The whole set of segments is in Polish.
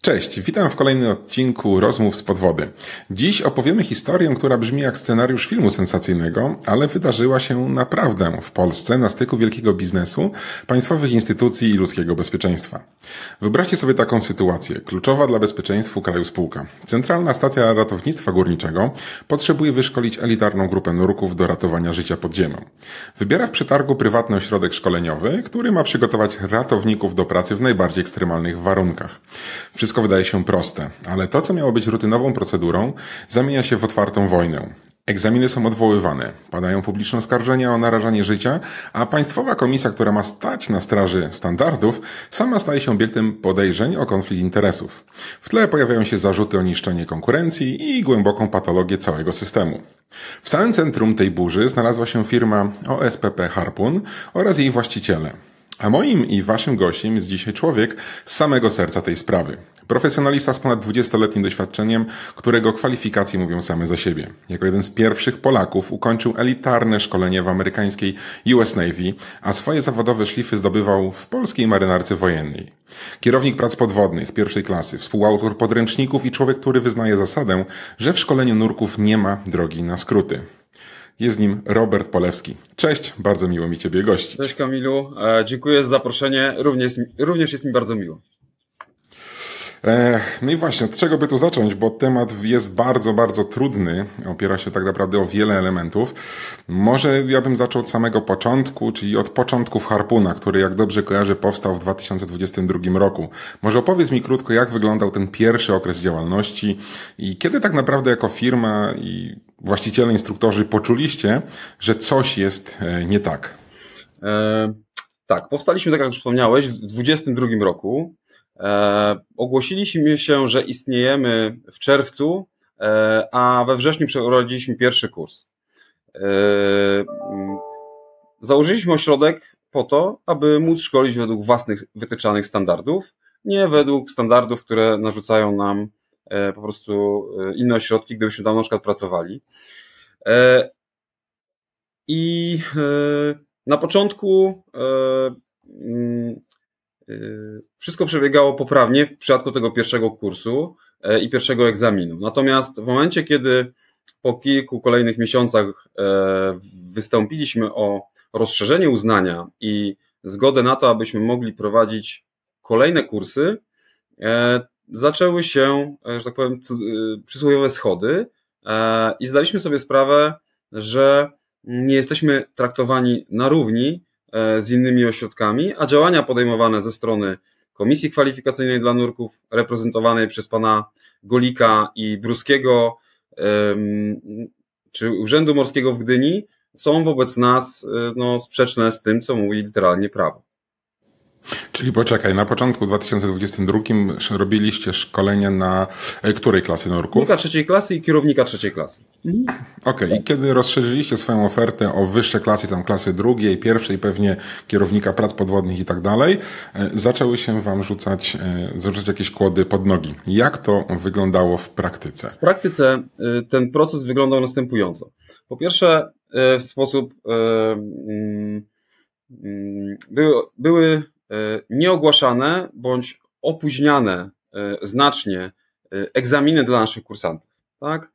Cześć, witam w kolejnym odcinku Rozmów z podwody. Dziś opowiemy historię, która brzmi jak scenariusz filmu sensacyjnego, ale wydarzyła się naprawdę w Polsce na styku wielkiego biznesu, państwowych instytucji i ludzkiego bezpieczeństwa. Wyobraźcie sobie taką sytuację. Kluczowa dla bezpieczeństwa kraju spółka. Centralna Stacja Ratownictwa Górniczego potrzebuje wyszkolić elitarną grupę nurków do ratowania życia pod ziemią. Wybiera w przetargu prywatny ośrodek szkoleniowy, który ma przygotować ratowników do pracy w najbardziej ekstremalnych warunkach. Wszystko wydaje się proste, ale to, co miało być rutynową procedurą, zamienia się w otwartą wojnę. Egzaminy są odwoływane, padają publiczne oskarżenia o narażanie życia, a państwowa komisja, która ma stać na straży standardów, sama staje się obiektem podejrzeń o konflikt interesów. W tle pojawiają się zarzuty o niszczenie konkurencji i głęboką patologię całego systemu. W samym centrum tej burzy znalazła się firma OSPP Harpun oraz jej właściciele. A moim i waszym gościem jest dzisiaj człowiek z samego serca tej sprawy. Profesjonalista z ponad 20-letnim doświadczeniem, którego kwalifikacje mówią same za siebie. Jako jeden z pierwszych Polaków ukończył elitarne szkolenie w amerykańskiej US Navy, a swoje zawodowe szlify zdobywał w polskiej marynarce wojennej. Kierownik prac podwodnych pierwszej klasy, współautor podręczników i człowiek, który wyznaje zasadę, że w szkoleniu nurków nie ma drogi na skróty. Jest nim Robert Polewski. Cześć, bardzo miło mi Ciebie gościć. Cześć Kamilu, dziękuję za zaproszenie, również jest mi bardzo miło. No i właśnie, od czego by tu zacząć, bo temat jest bardzo, bardzo trudny, opiera się tak naprawdę o wiele elementów. Może ja bym zaczął od samego początku, czyli od początków Harpuna, który, jak dobrze kojarzę, powstał w 2022 roku. Może opowiedz mi krótko, jak wyglądał ten pierwszy okres działalności i kiedy tak naprawdę jako firma i właściciele, instruktorzy poczuliście, że coś jest nie tak? Tak, powstaliśmy, tak jak już wspomniałeś, w 2022 roku. Ogłosiliśmy się, że istniejemy w czerwcu, a we wrześniu przeprowadziliśmy pierwszy kurs. Założyliśmy ośrodek po to, aby móc szkolić według własnych wytyczanych standardów, nie według standardów, które narzucają nam po prostu inne ośrodki, gdybyśmy tam na przykład pracowali. I na początku wszystko przebiegało poprawnie w przypadku tego pierwszego kursu i pierwszego egzaminu. Natomiast w momencie, kiedy po kilku kolejnych miesiącach wystąpiliśmy o rozszerzenie uznania i zgodę na to, abyśmy mogli prowadzić kolejne kursy, zaczęły się, że tak powiem, przysłowiowe schody i zdaliśmy sobie sprawę, że nie jesteśmy traktowani na równi z innymi ośrodkami, a działania podejmowane ze strony Komisji Kwalifikacyjnej dla Nurków, reprezentowanej przez pana Golika i Bruskiego, czy Urzędu Morskiego w Gdyni, są wobec nas sprzeczne z tym, co mówi literalnie prawo. Czyli poczekaj, na początku 2022 robiliście szkolenie na której klasy nurków? Kierownika trzeciej klasy i kierownika trzeciej klasy. Okej. I kiedy rozszerzyliście swoją ofertę o wyższe klasy, tam klasy drugiej, pierwszej, pewnie kierownika prac podwodnych i tak dalej, zaczęły się wam rzucać jakieś kłody pod nogi. Jak to wyglądało w praktyce? W praktyce ten proces wyglądał następująco. Po pierwsze, w sposób były nieogłaszane bądź opóźniane znacznie egzaminy dla naszych kursantów. Tak?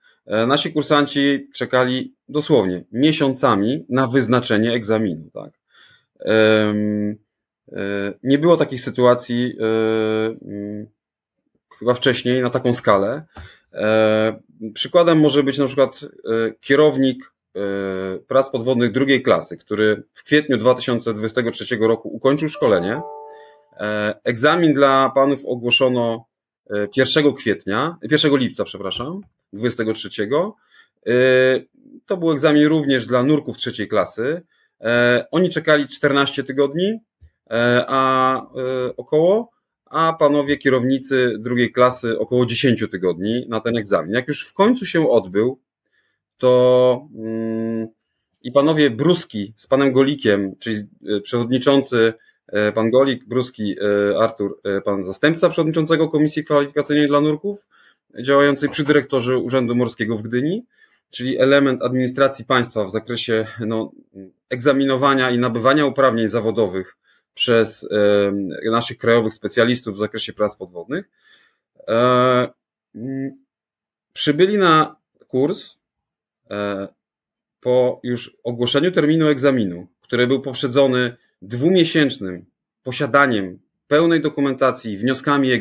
Nasi kursanci czekali dosłownie miesiącami na wyznaczenie egzaminu. Tak? Nie było takich sytuacji chyba wcześniej na taką skalę. Przykładem może być na przykład kierownik prac podwodnych drugiej klasy, który w kwietniu 2023 roku ukończył szkolenie. Egzamin dla panów ogłoszono 1 lipca, 23. To był egzamin również dla nurków trzeciej klasy. Oni czekali 14 tygodni, a panowie kierownicy drugiej klasy około 10 tygodni na ten egzamin. Jak już w końcu się odbył, to i panowie Bruski z panem Golikiem, czyli przewodniczący pan Golik, Bruski Artur, pan zastępca przewodniczącego Komisji Kwalifikacyjnej dla Nurków, działającej przy dyrektorze Urzędu Morskiego w Gdyni, czyli element administracji państwa w zakresie egzaminowania i nabywania uprawnień zawodowych przez naszych krajowych specjalistów w zakresie prac podwodnych. Przybyli na kurs po już ogłoszeniu terminu egzaminu, który był poprzedzony 2-miesięcznym posiadaniem pełnej dokumentacji, wnioskami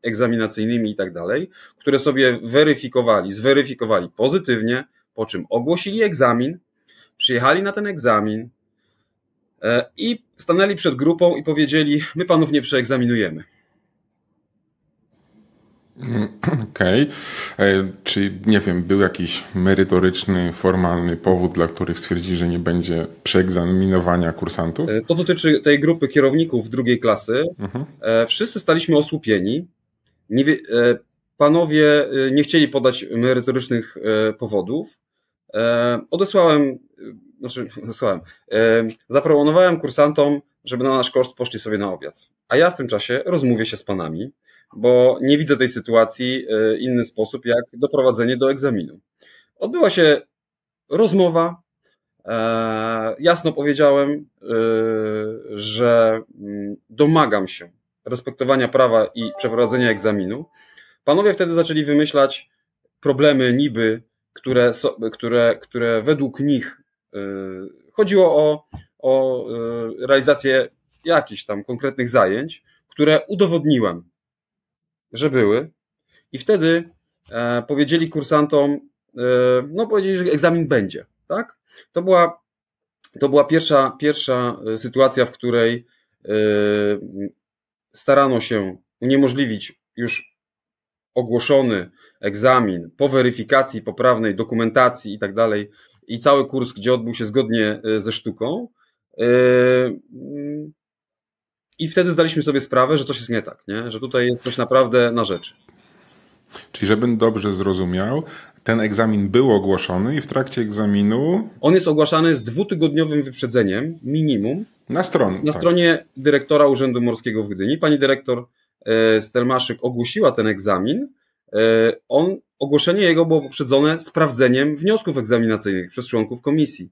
egzaminacyjnymi i tak dalej, które sobie zweryfikowali pozytywnie, po czym ogłosili egzamin, przyjechali na ten egzamin i stanęli przed grupą i powiedzieli: my panów nie przeegzaminujemy. Okej. Czy, nie wiem, był jakiś merytoryczny, formalny powód, dla których stwierdzili, że nie będzie przeegzaminowania kursantów? To dotyczy tej grupy kierowników drugiej klasy. Wszyscy staliśmy osłupieni. Panowie nie chcieli podać merytorycznych powodów. Zaproponowałem kursantom, żeby na nasz koszt poszli sobie na obiad. A ja w tym czasie rozmówię się z panami, bo nie widzę tej sytuacji inny sposób jak doprowadzenie do egzaminu. Odbyła się rozmowa. Jasno powiedziałem, że domagam się respektowania prawa i przeprowadzenia egzaminu. Panowie wtedy zaczęli wymyślać problemy niby, które według nich chodziło o realizację jakichś tam konkretnych zajęć, które udowodniłem, że były, i wtedy powiedzieli kursantom, powiedzieli, że egzamin będzie, tak? To była pierwsza sytuacja, w której starano się uniemożliwić już ogłoszony egzamin po weryfikacji poprawnej dokumentacji i tak dalej, i cały kurs, gdzie odbył się zgodnie ze sztuką. I wtedy zdaliśmy sobie sprawę, że coś jest nie tak, nie? Że tutaj jest coś naprawdę na rzeczy. Czyli żebym dobrze zrozumiał, ten egzamin był ogłoszony i w trakcie egzaminu... On jest ogłaszany z 2-tygodniowym wyprzedzeniem, minimum. Na stronie dyrektora Urzędu Morskiego w Gdyni. Pani dyrektor Stelmaszyk ogłosiła ten egzamin. Ogłoszenie jego było poprzedzone sprawdzeniem wniosków egzaminacyjnych przez członków komisji.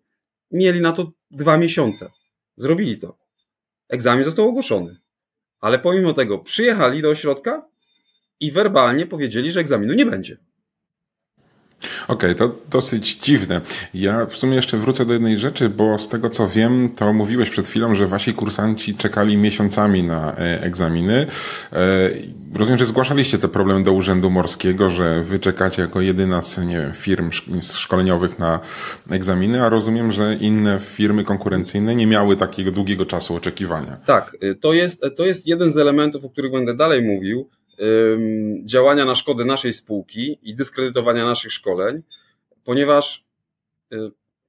Mieli na to 2 miesiące. Zrobili to. Egzamin został ogłoszony. Ale pomimo tego przyjechali do ośrodka i werbalnie powiedzieli, że egzaminu nie będzie. Okej, to dosyć dziwne. Ja w sumie jeszcze wrócę do jednej rzeczy, bo z tego co wiem, to mówiłeś przed chwilą, że wasi kursanci czekali miesiącami na egzaminy. Rozumiem, że zgłaszaliście te problemy do Urzędu Morskiego, że wy czekacie jako jedyna z, nie wiem, firm szkoleniowych na egzaminy, a rozumiem, że inne firmy konkurencyjne nie miały takiego długiego czasu oczekiwania. Tak, to jest jeden z elementów, o których będę dalej mówił, działania na szkodę naszej spółki i dyskredytowania naszych szkoleń, ponieważ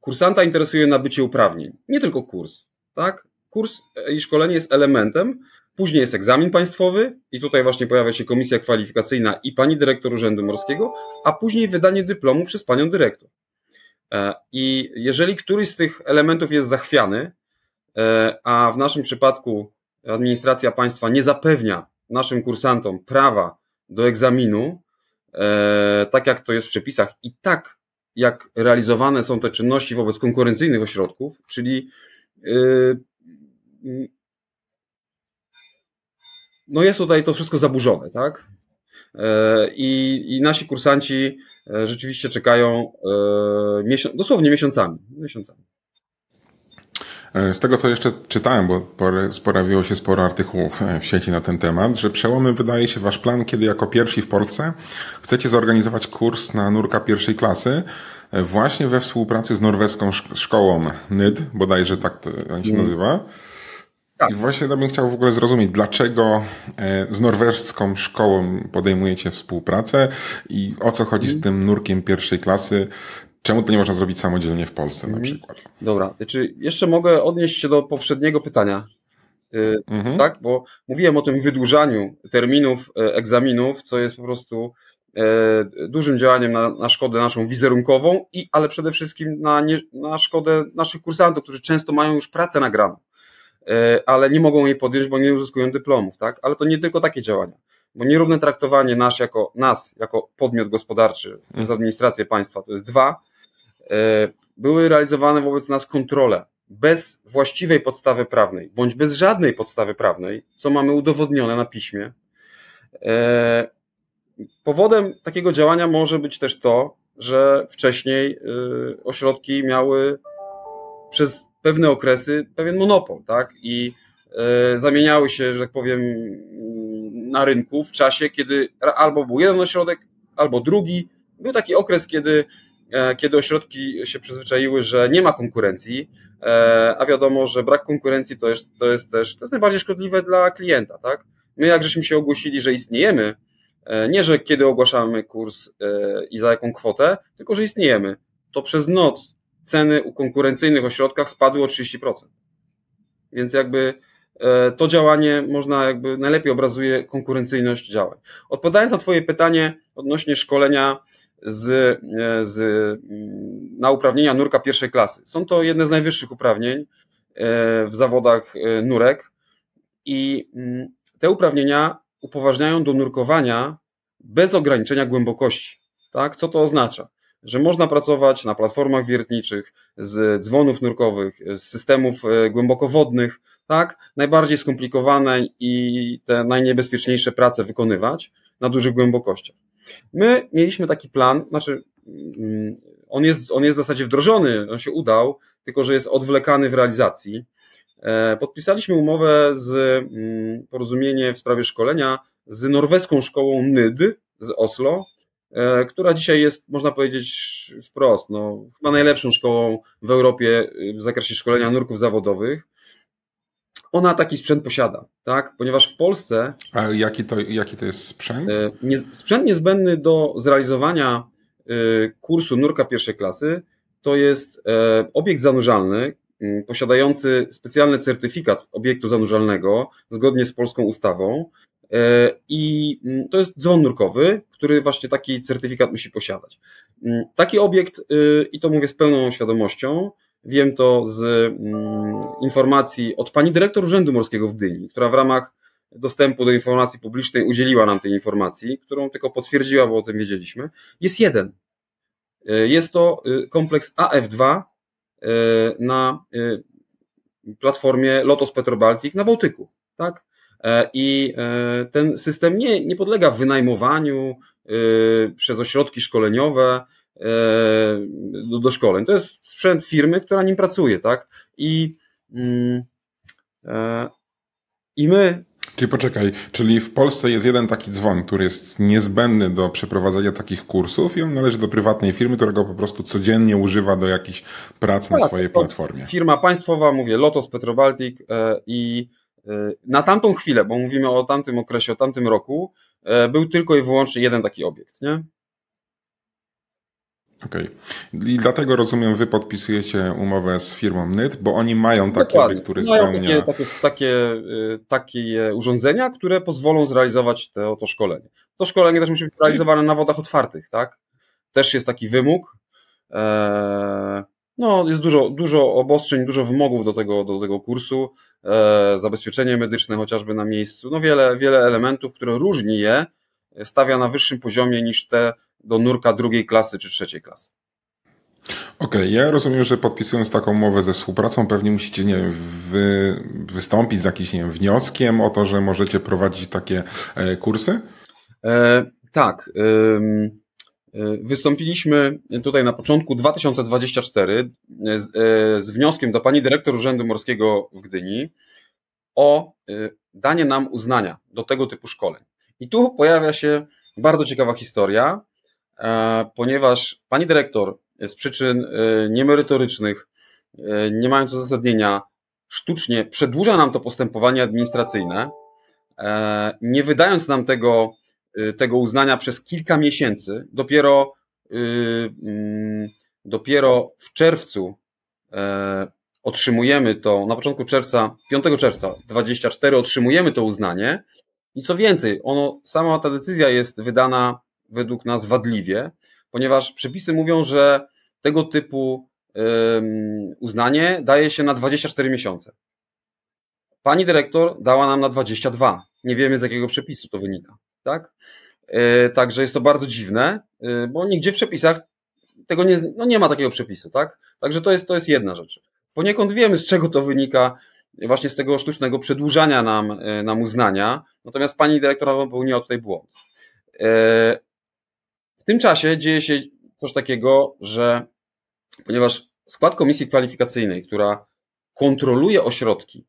kursanta interesuje nabycie uprawnień, nie tylko kurs, tak? Kurs i szkolenie jest elementem, później jest egzamin państwowy i tutaj właśnie pojawia się komisja kwalifikacyjna i pani dyrektor Urzędu Morskiego, a później wydanie dyplomu przez panią dyrektor. I jeżeli któryś z tych elementów jest zachwiany, a w naszym przypadku administracja państwa nie zapewnia naszym kursantom prawa do egzaminu, tak jak to jest w przepisach i tak jak realizowane są te czynności wobec konkurencyjnych ośrodków, czyli jest tutaj to wszystko zaburzone, tak? I nasi kursanci rzeczywiście czekają dosłownie miesiącami. Z tego, co jeszcze czytałem, bo pojawiło się sporo artykułów w sieci na ten temat, że przełomem wydaje się wasz plan, kiedy jako pierwsi w Polsce chcecie zorganizować kurs na nurka pierwszej klasy właśnie we współpracy z norweską szkołą NID, bodajże tak to się nazywa. Tak. I właśnie bym chciał w ogóle zrozumieć, dlaczego z norweską szkołą podejmujecie współpracę i o co chodzi z tym nurkiem pierwszej klasy. Czemu to nie można zrobić samodzielnie w Polsce na przykład? Dobra, czy jeszcze mogę odnieść się do poprzedniego pytania, tak? Bo mówiłem o tym wydłużaniu terminów egzaminów, co jest po prostu dużym działaniem na szkodę naszą wizerunkową, ale przede wszystkim na szkodę naszych kursantów, którzy często mają już pracę nagraną, ale nie mogą jej podjąć, bo nie uzyskują dyplomów, tak? Ale to nie tylko takie działania, bo nierówne traktowanie nas jako podmiot gospodarczy przez administrację państwa, to jest 2, były realizowane wobec nas kontrole bez właściwej podstawy prawnej, bądź bez żadnej podstawy prawnej, co mamy udowodnione na piśmie. Powodem takiego działania może być też to, że wcześniej ośrodki miały przez pewne okresy pewien monopol, tak? I zamieniały się, że tak powiem, na rynku w czasie, kiedy albo był jeden ośrodek, albo drugi. Był taki okres, kiedy ośrodki się przyzwyczaiły, że nie ma konkurencji, a wiadomo, że brak konkurencji to jest najbardziej szkodliwe dla klienta, tak? My jak żeśmy się ogłosili, że istniejemy, nie, że kiedy ogłaszamy kurs i za jaką kwotę, tylko że istniejemy, to przez noc ceny u konkurencyjnych ośrodkach spadły o 30%. Więc jakby to działanie najlepiej obrazuje konkurencyjność działań. Odpowiadając na twoje pytanie odnośnie szkolenia na uprawnienia nurka pierwszej klasy. Są to jedne z najwyższych uprawnień w zawodach nurek i te uprawnienia upoważniają do nurkowania bez ograniczenia głębokości. Tak? Co to oznacza? Że można pracować na platformach wiertniczych, z dzwonów nurkowych, z systemów głębokowodnych, tak? Najbardziej skomplikowane i te najniebezpieczniejsze prace wykonywać na dużych głębokościach. My mieliśmy taki plan, on jest w zasadzie wdrożony, on się udał, tylko że jest odwlekany w realizacji. Podpisaliśmy umowę porozumienie w sprawie szkolenia z norweską szkołą NID z Oslo, która dzisiaj jest, można powiedzieć wprost, chyba najlepszą szkołą w Europie w zakresie szkolenia nurków zawodowych. Ona taki sprzęt posiada, tak? Ponieważ w Polsce... A jaki to jest sprzęt? Sprzęt niezbędny do zrealizowania kursu nurka pierwszej klasy to jest obiekt zanurzalny, posiadający specjalny certyfikat obiektu zanurzalnego zgodnie z polską ustawą i to jest dzwon nurkowy, który właśnie taki certyfikat musi posiadać. Taki obiekt, i to mówię z pełną świadomością, wiem to z informacji od pani dyrektor Urzędu Morskiego w Gdyni, która w ramach dostępu do informacji publicznej udzieliła nam tej informacji, którą tylko potwierdziła, bo o tym wiedzieliśmy. Jest jeden. Jest to kompleks AF2 na platformie Lotos Petrobaltic na Bałtyku. Tak? I ten system nie podlega wynajmowaniu przez ośrodki szkoleniowe do szkoleń. To jest sprzęt firmy, która nim pracuje, tak? I my... Czyli poczekaj, czyli w Polsce jest jeden taki dzwon, który jest niezbędny do przeprowadzenia takich kursów i on należy do prywatnej firmy, którego po prostu codziennie używa do jakichś prac na swojej platformie. Firma państwowa, mówię, Lotos Petrobaltic i na tamtą chwilę, bo mówimy o tamtym okresie, o tamtym roku, był tylko i wyłącznie jeden taki obiekt, nie? Okej. I dlatego rozumiem, wy podpisujecie umowę z firmą NID, bo oni mają taki obiekt, który spełnia... Takie urządzenia, które pozwolą zrealizować to szkolenie. To szkolenie też musi być realizowane na wodach otwartych, tak? Też jest taki wymóg. Jest dużo obostrzeń, dużo wymogów do tego kursu. Zabezpieczenie medyczne chociażby na miejscu. Wiele elementów, które różni je, stawia na wyższym poziomie niż te do nurka drugiej klasy czy trzeciej klasy. Okej, ja rozumiem, że podpisując taką umowę ze współpracą pewnie musicie, nie wiem, wystąpić z jakimś, nie wiem, wnioskiem o to, że możecie prowadzić takie kursy? Tak. Wystąpiliśmy tutaj na początku 2024 z wnioskiem do pani dyrektor Urzędu Morskiego w Gdyni o danie nam uznania do tego typu szkoleń. I tu pojawia się bardzo ciekawa historia, ponieważ pani dyrektor z przyczyn niemerytorycznych, nie mając uzasadnienia, sztucznie przedłuża nam to postępowanie administracyjne, nie wydając nam tego uznania przez kilka miesięcy. Dopiero w czerwcu otrzymujemy to, na początku czerwca, 5 czerwca 2024 otrzymujemy to uznanie i co więcej, sama ta decyzja jest wydana według nas wadliwie, ponieważ przepisy mówią, że tego typu uznanie daje się na 24 miesiące. Pani dyrektor dała nam na 22. Nie wiemy, z jakiego przepisu to wynika. Tak? Także jest to bardzo dziwne, bo nigdzie w przepisach tego nie ma takiego przepisu. Tak? Także to jest jedna rzecz. Poniekąd wiemy, z czego to wynika, właśnie z tego sztucznego przedłużania nam uznania, natomiast pani dyrektor popełniła tutaj błąd. W tym czasie dzieje się coś takiego, że ponieważ skład komisji kwalifikacyjnej, która kontroluje ośrodki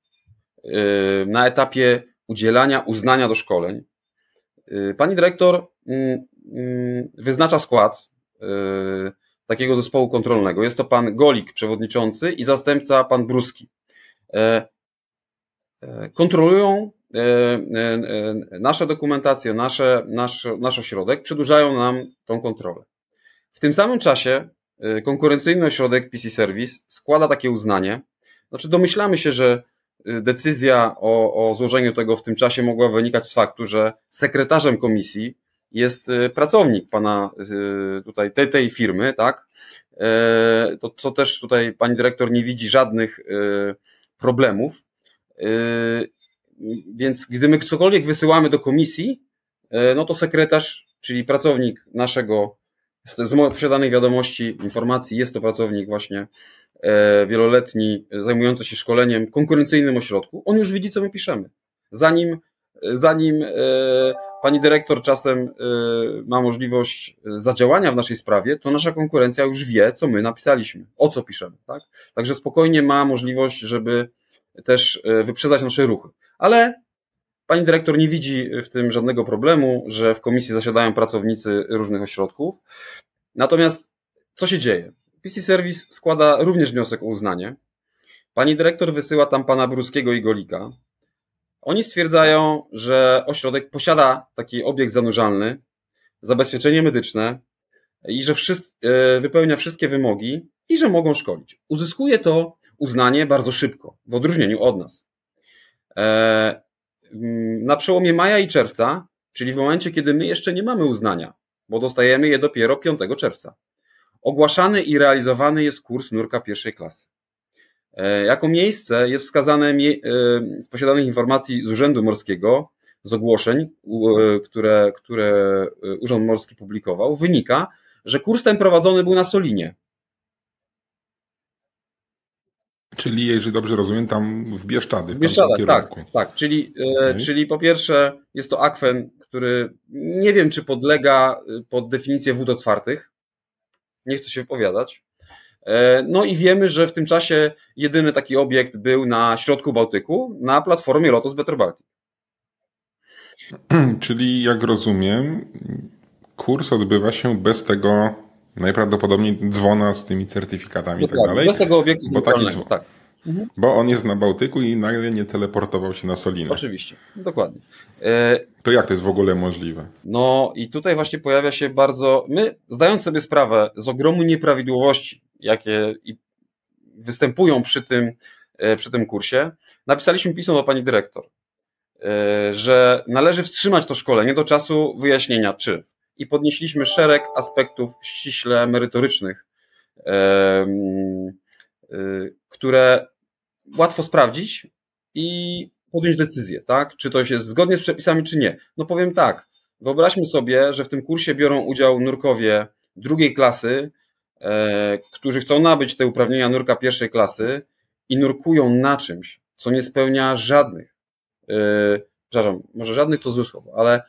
na etapie udzielania uznania do szkoleń, pani dyrektor wyznacza skład takiego zespołu kontrolnego. Jest to pan Golik, przewodniczący, i zastępca pan Bruski. Kontrolują nasze dokumentacje, nasz ośrodek, przedłużają nam tą kontrolę. W tym samym czasie konkurencyjny ośrodek PC Service składa takie uznanie. Znaczy domyślamy się, że decyzja o złożeniu tego w tym czasie mogła wynikać z faktu, że sekretarzem komisji jest pracownik pana tutaj tej firmy, tak? To co też tutaj pani dyrektor nie widzi żadnych problemów. Więc gdy my cokolwiek wysyłamy do komisji, no to sekretarz, czyli pracownik naszego, z posiadanej wiadomości, informacji, jest to pracownik właśnie wieloletni, zajmujący się szkoleniem w konkurencyjnym ośrodku, on już widzi, co my piszemy. Zanim pani dyrektor czasem ma możliwość zadziałania w naszej sprawie, to nasza konkurencja już wie, co my napisaliśmy, o co piszemy. Tak? Także spokojnie ma możliwość, żeby też wyprzedzać nasze ruchy. Ale pani dyrektor nie widzi w tym żadnego problemu, że w komisji zasiadają pracownicy różnych ośrodków. Natomiast co się dzieje? PC Service składa również wniosek o uznanie. Pani dyrektor wysyła tam pana Bruskiego i Golika. Oni stwierdzają, że ośrodek posiada taki obiekt zanurzalny, zabezpieczenie medyczne i że wypełnia wszystkie wymogi i że mogą szkolić. Uzyskuje to uznanie bardzo szybko, w odróżnieniu od nas. Na przełomie maja i czerwca, czyli w momencie, kiedy my jeszcze nie mamy uznania, bo dostajemy je dopiero 5 czerwca, ogłaszany i realizowany jest kurs nurka pierwszej klasy. Jako miejsce jest wskazane z posiadanych informacji z Urzędu Morskiego, z ogłoszeń, które Urząd Morski publikował, wynika, że kurs ten prowadzony był na Solinie. Czyli, jeżeli dobrze rozumiem, tam w Bieszczady, w Bieszczadach, tamtym kierunku. Tak. Czyli po pierwsze jest to akwen, który nie wiem, czy podlega pod definicję wód otwartych. Nie chcę się wypowiadać. No i wiemy, że w tym czasie jedyny taki obiekt był na środku Bałtyku, na platformie Lotos Better Baltic. Czyli, jak rozumiem, kurs odbywa się bez tego najprawdopodobniej dzwona z tymi certyfikatami i tak dalej. Bez tego obiektu tak. Bo on jest na Bałtyku i nagle nie teleportował się na Solinę. Oczywiście, dokładnie. To jak to jest w ogóle możliwe? No i tutaj właśnie pojawia się my zdając sobie sprawę z ogromu nieprawidłowości, jakie występują przy tym kursie, napisaliśmy pismo do pani dyrektor, że należy wstrzymać to szkolenie do czasu wyjaśnienia i podnieśliśmy szereg aspektów ściśle merytorycznych, które łatwo sprawdzić i podjąć decyzję, tak? Czy to jest zgodnie z przepisami, czy nie. No powiem tak, wyobraźmy sobie, że w tym kursie biorą udział nurkowie drugiej klasy, którzy chcą nabyć te uprawnienia nurka pierwszej klasy i nurkują na czymś, co nie spełnia żadnych, może żadnych to złe słowo, ale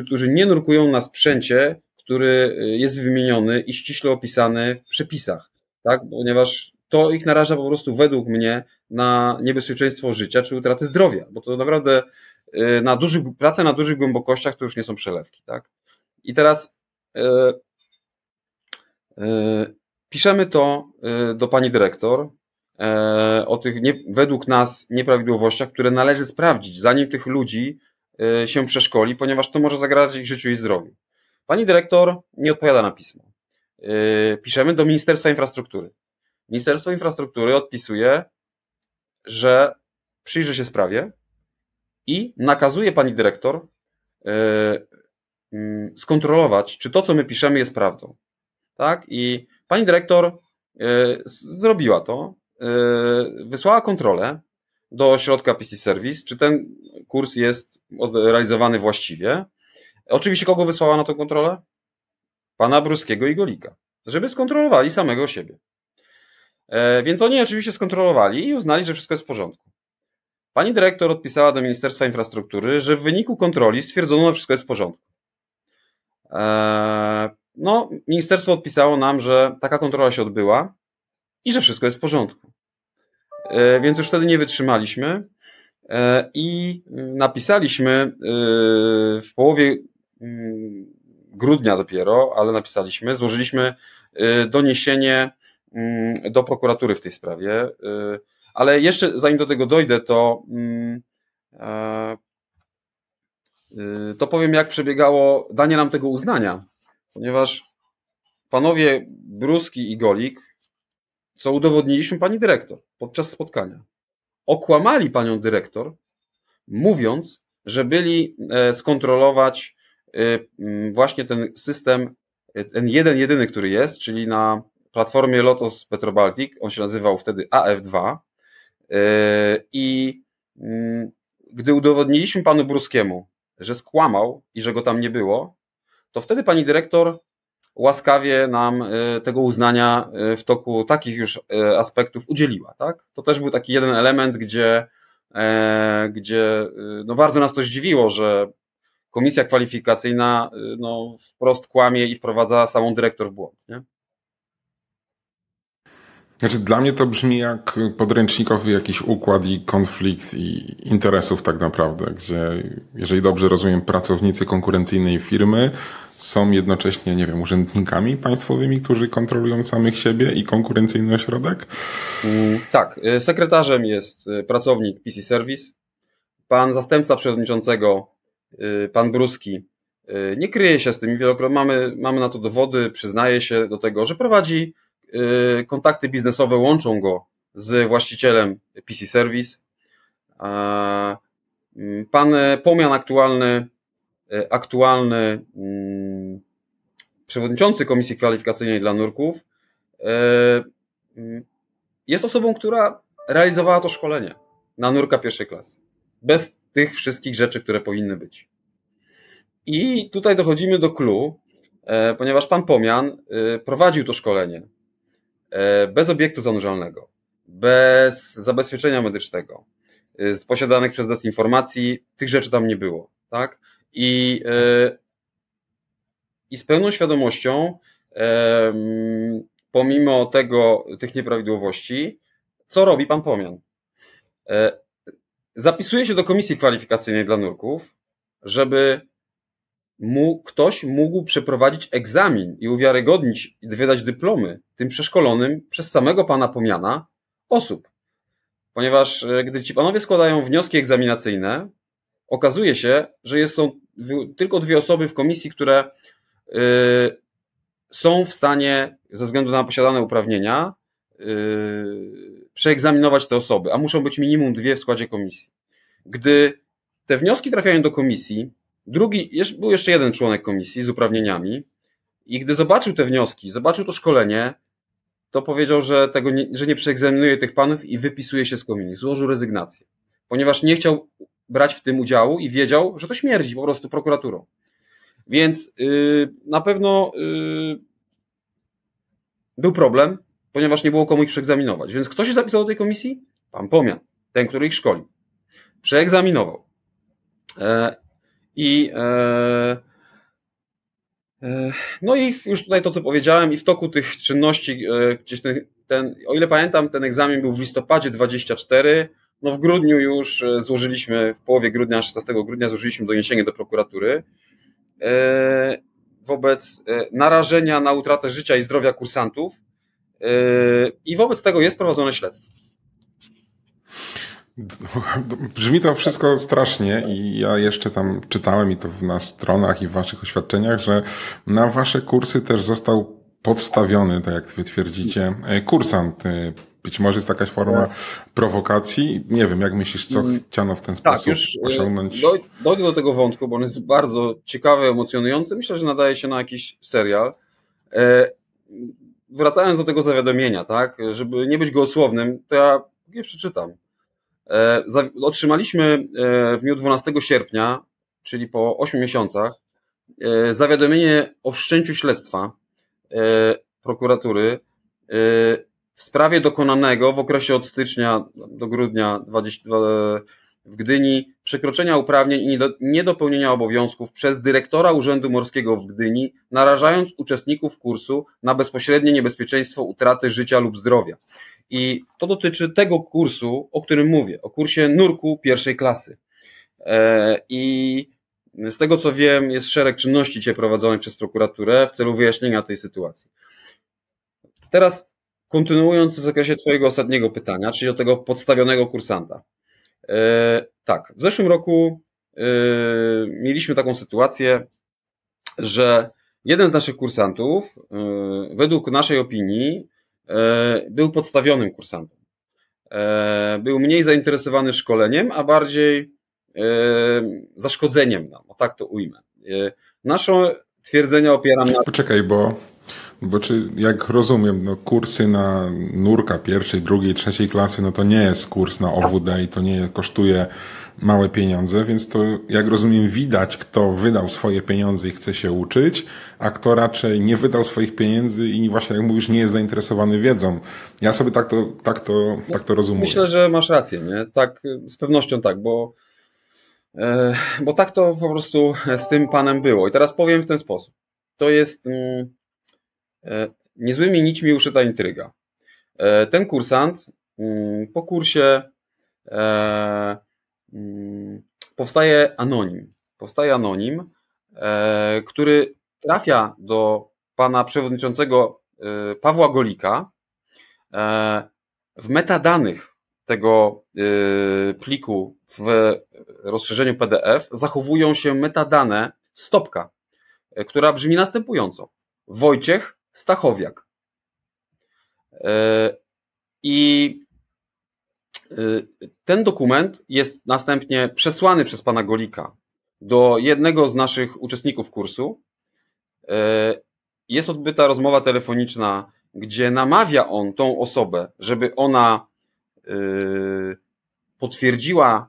którzy nie nurkują na sprzęcie, który jest wymieniony i ściśle opisany w przepisach, tak? Ponieważ to ich naraża po prostu według mnie na niebezpieczeństwo życia czy utratę zdrowia, bo to naprawdę prace na dużych głębokościach to już nie są przelewki, tak? I teraz piszemy to do pani dyrektor o tych według nas nieprawidłowościach, które należy sprawdzić, zanim tych ludzi się przeszkoli, ponieważ to może zagrażać ich życiu i zdrowiu. Pani dyrektor nie odpowiada na pismo. Piszemy do Ministerstwa Infrastruktury. Ministerstwo Infrastruktury odpisuje, że przyjrzy się sprawie i nakazuje pani dyrektor skontrolować, czy to, co my piszemy, jest prawdą. Tak? I pani dyrektor zrobiła to, wysłała kontrolę do ośrodka PC Service, czy ten kurs jest realizowany właściwie. Oczywiście kogo wysłała na tę kontrolę? Pana Bruskiego i Golika, żeby skontrolowali samego siebie. Więc oni oczywiście skontrolowali i uznali, że wszystko jest w porządku. Pani dyrektor odpisała do Ministerstwa Infrastruktury, że w wyniku kontroli stwierdzono, że wszystko jest w porządku. No, ministerstwo odpisało nam, że taka kontrola się odbyła i że wszystko jest w porządku. Więc już wtedy nie wytrzymaliśmy i napisaliśmy w połowie grudnia dopiero, ale złożyliśmy doniesienie do prokuratury w tej sprawie. Ale jeszcze zanim do tego dojdę, to powiem, jak przebiegało danie nam tego uznania, ponieważ panowie Bruski i Golik, co udowodniliśmy pani dyrektor podczas spotkania, okłamali panią dyrektor, mówiąc, że byli skontrolować właśnie ten system, ten jedyny, który jest, czyli na platformie Lotos Petrobaltic, on się nazywał wtedy AF2 i gdy udowodniliśmy panu Bruskiemu, że skłamał i że go tam nie było, to wtedy pani dyrektor łaskawie nam tego uznania w toku takich już aspektów udzieliła. Tak? To też był taki jeden element, gdzie no bardzo nas to zdziwiło, że komisja kwalifikacyjna no wprost kłamie i wprowadza samą dyrektor w błąd. Nie? Znaczy, dla mnie to brzmi jak podręcznikowy jakiś układ i konflikt i interesów tak naprawdę, gdzie, jeżeli dobrze rozumiem, pracownicy konkurencyjnej firmy są jednocześnie, nie wiem, urzędnikami państwowymi, którzy kontrolują samych siebie i konkurencyjny ośrodek? Tak, sekretarzem jest pracownik PC Service. Pan zastępca przewodniczącego, pan Bruski, nie kryje się z tym. Wielokrotnie mamy na to dowody, przyznaje się do tego, że prowadzi kontakty biznesowe, łączą go z właścicielem PC Service. Pan Pomian, aktualny przewodniczący Komisji Kwalifikacyjnej dla Nurków, jest osobą, która realizowała to szkolenie na nurka pierwszej klasy. Bez tych wszystkich rzeczy, które powinny być. I tutaj dochodzimy do clou, ponieważ pan Pomian prowadził to szkolenie bez obiektu zanurzalnego, bez zabezpieczenia medycznego, z posiadanych przez nas informacji, tych rzeczy tam nie było. Tak? I z pełną świadomością, pomimo tych nieprawidłowości, co robi pan Pomian? Zapisuje się do Komisji Kwalifikacyjnej dla Nurków, żeby ktoś mógł przeprowadzić egzamin i uwiarygodnić i wydać dyplomy tym przeszkolonym przez samego pana Pomiana osób. Ponieważ gdy ci panowie składają wnioski egzaminacyjne, okazuje się, że są tylko 2 osoby w komisji, które są w stanie, ze względu na posiadane uprawnienia, przeegzaminować te osoby, a muszą być minimum 2 w składzie komisji. Gdy te wnioski trafiają do komisji, był jeszcze jeden członek komisji z uprawnieniami i gdy zobaczył te wnioski, zobaczył to szkolenie, to powiedział, że nie przeegzaminuje tych panów i wypisuje się z komisji. Złożył rezygnację, ponieważ nie chciał brać w tym udziału i wiedział, że to śmierdzi po prostu prokuraturą. Więc na pewno był problem, ponieważ nie było komu ich przeegzaminować. Więc kto się zapisał do tej komisji? Pan Pomian, ten, który ich szkolił. Przeegzaminował. No i już tutaj to, co powiedziałem, i w toku tych czynności, gdzieś o ile pamiętam, ten egzamin był w listopadzie 24, no w grudniu już złożyliśmy, w połowie grudnia, 16 grudnia złożyliśmy doniesienie do prokuratury wobec narażenia na utratę życia i zdrowia kursantów i wobec tego jest prowadzone śledztwo. Brzmi to wszystko strasznie i ja jeszcze tam czytałem i to na stronach i w waszych oświadczeniach, że na wasze kursy też został podstawiony, tak jak wy twierdzicie, kursant. Być może jest jakaś forma prowokacji. Nie wiem, jak myślisz, co chciano w ten sposób osiągnąć? Dojdę do tego wątku, bo on jest bardzo ciekawy, emocjonujący. Myślę, że nadaje się na jakiś serial. Wracając do tego zawiadomienia, tak, żeby nie być gołosłownym, to ja je przeczytam. Otrzymaliśmy w dniu 12 sierpnia, czyli po 8 miesiącach, zawiadomienie o wszczęciu śledztwa prokuratury w sprawie dokonanego w okresie od stycznia do grudnia w Gdyni przekroczenia uprawnień i niedopełnienia obowiązków przez dyrektora Urzędu Morskiego w Gdyni, narażając uczestników kursu na bezpośrednie niebezpieczeństwo utraty życia lub zdrowia. I to dotyczy tego kursu, o którym mówię, o kursie nurku pierwszej klasy. I z tego co wiem, jest szereg czynności dzisiaj prowadzonych przez prokuraturę w celu wyjaśnienia tej sytuacji. Teraz kontynuując w zakresie twojego ostatniego pytania, czyli o tego podstawionego kursanta. Tak, w zeszłym roku mieliśmy taką sytuację, że jeden z naszych kursantów, według naszej opinii, był podstawionym kursantem. Był mniej zainteresowany szkoleniem, a bardziej zaszkodzeniem nam, o tak to ujmę. Nasze twierdzenia opieram na... Poczekaj, bo czy jak rozumiem, no kursy na nurka pierwszej, drugiej, trzeciej klasy, no to nie jest kurs na OWD i to nie kosztuje małe pieniądze, więc to jak rozumiem widać, kto wydał swoje pieniądze i chce się uczyć, a kto raczej nie wydał swoich pieniędzy i właśnie jak mówisz, nie jest zainteresowany wiedzą. Ja sobie tak to rozumiem. Myślę, że masz rację, nie? Tak, z pewnością tak, bo tak to po prostu z tym panem było. I teraz powiem w ten sposób. To jest niezłymi nićmi uszyta intryga. Ten kursant po kursie powstaje anonim, który trafia do pana przewodniczącego Pawła Golika. W metadanych tego pliku w rozszerzeniu PDF zachowują się metadane stopka, która brzmi następująco. Wojciech Stachowiak. I ten dokument jest następnie przesłany przez pana Golika do jednego z naszych uczestników kursu. Jest odbyta rozmowa telefoniczna, gdzie namawia on tą osobę, żeby ona potwierdziła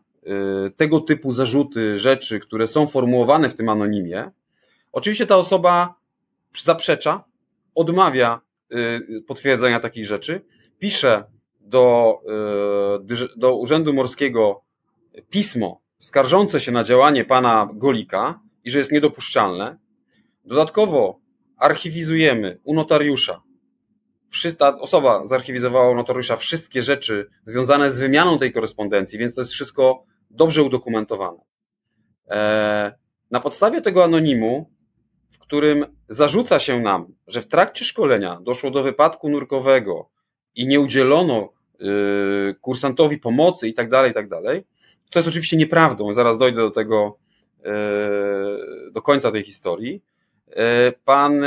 tego typu zarzuty, rzeczy, które są formułowane w tym anonimie. Oczywiście ta osoba zaprzecza, odmawia potwierdzenia takich rzeczy, pisze do Urzędu Morskiego pismo skarżące się na działanie pana Golika i że jest niedopuszczalne. Dodatkowo archiwizujemy u notariusza. Ta osoba zarchiwizowała u notariusza wszystkie rzeczy związane z wymianą tej korespondencji, więc to jest wszystko dobrze udokumentowane. Na podstawie tego anonimu, w którym zarzuca się nam, że w trakcie szkolenia doszło do wypadku nurkowego i nie udzielono kursantowi pomocy i tak dalej, to jest oczywiście nieprawdą. Zaraz dojdę do tego, do końca tej historii. Pan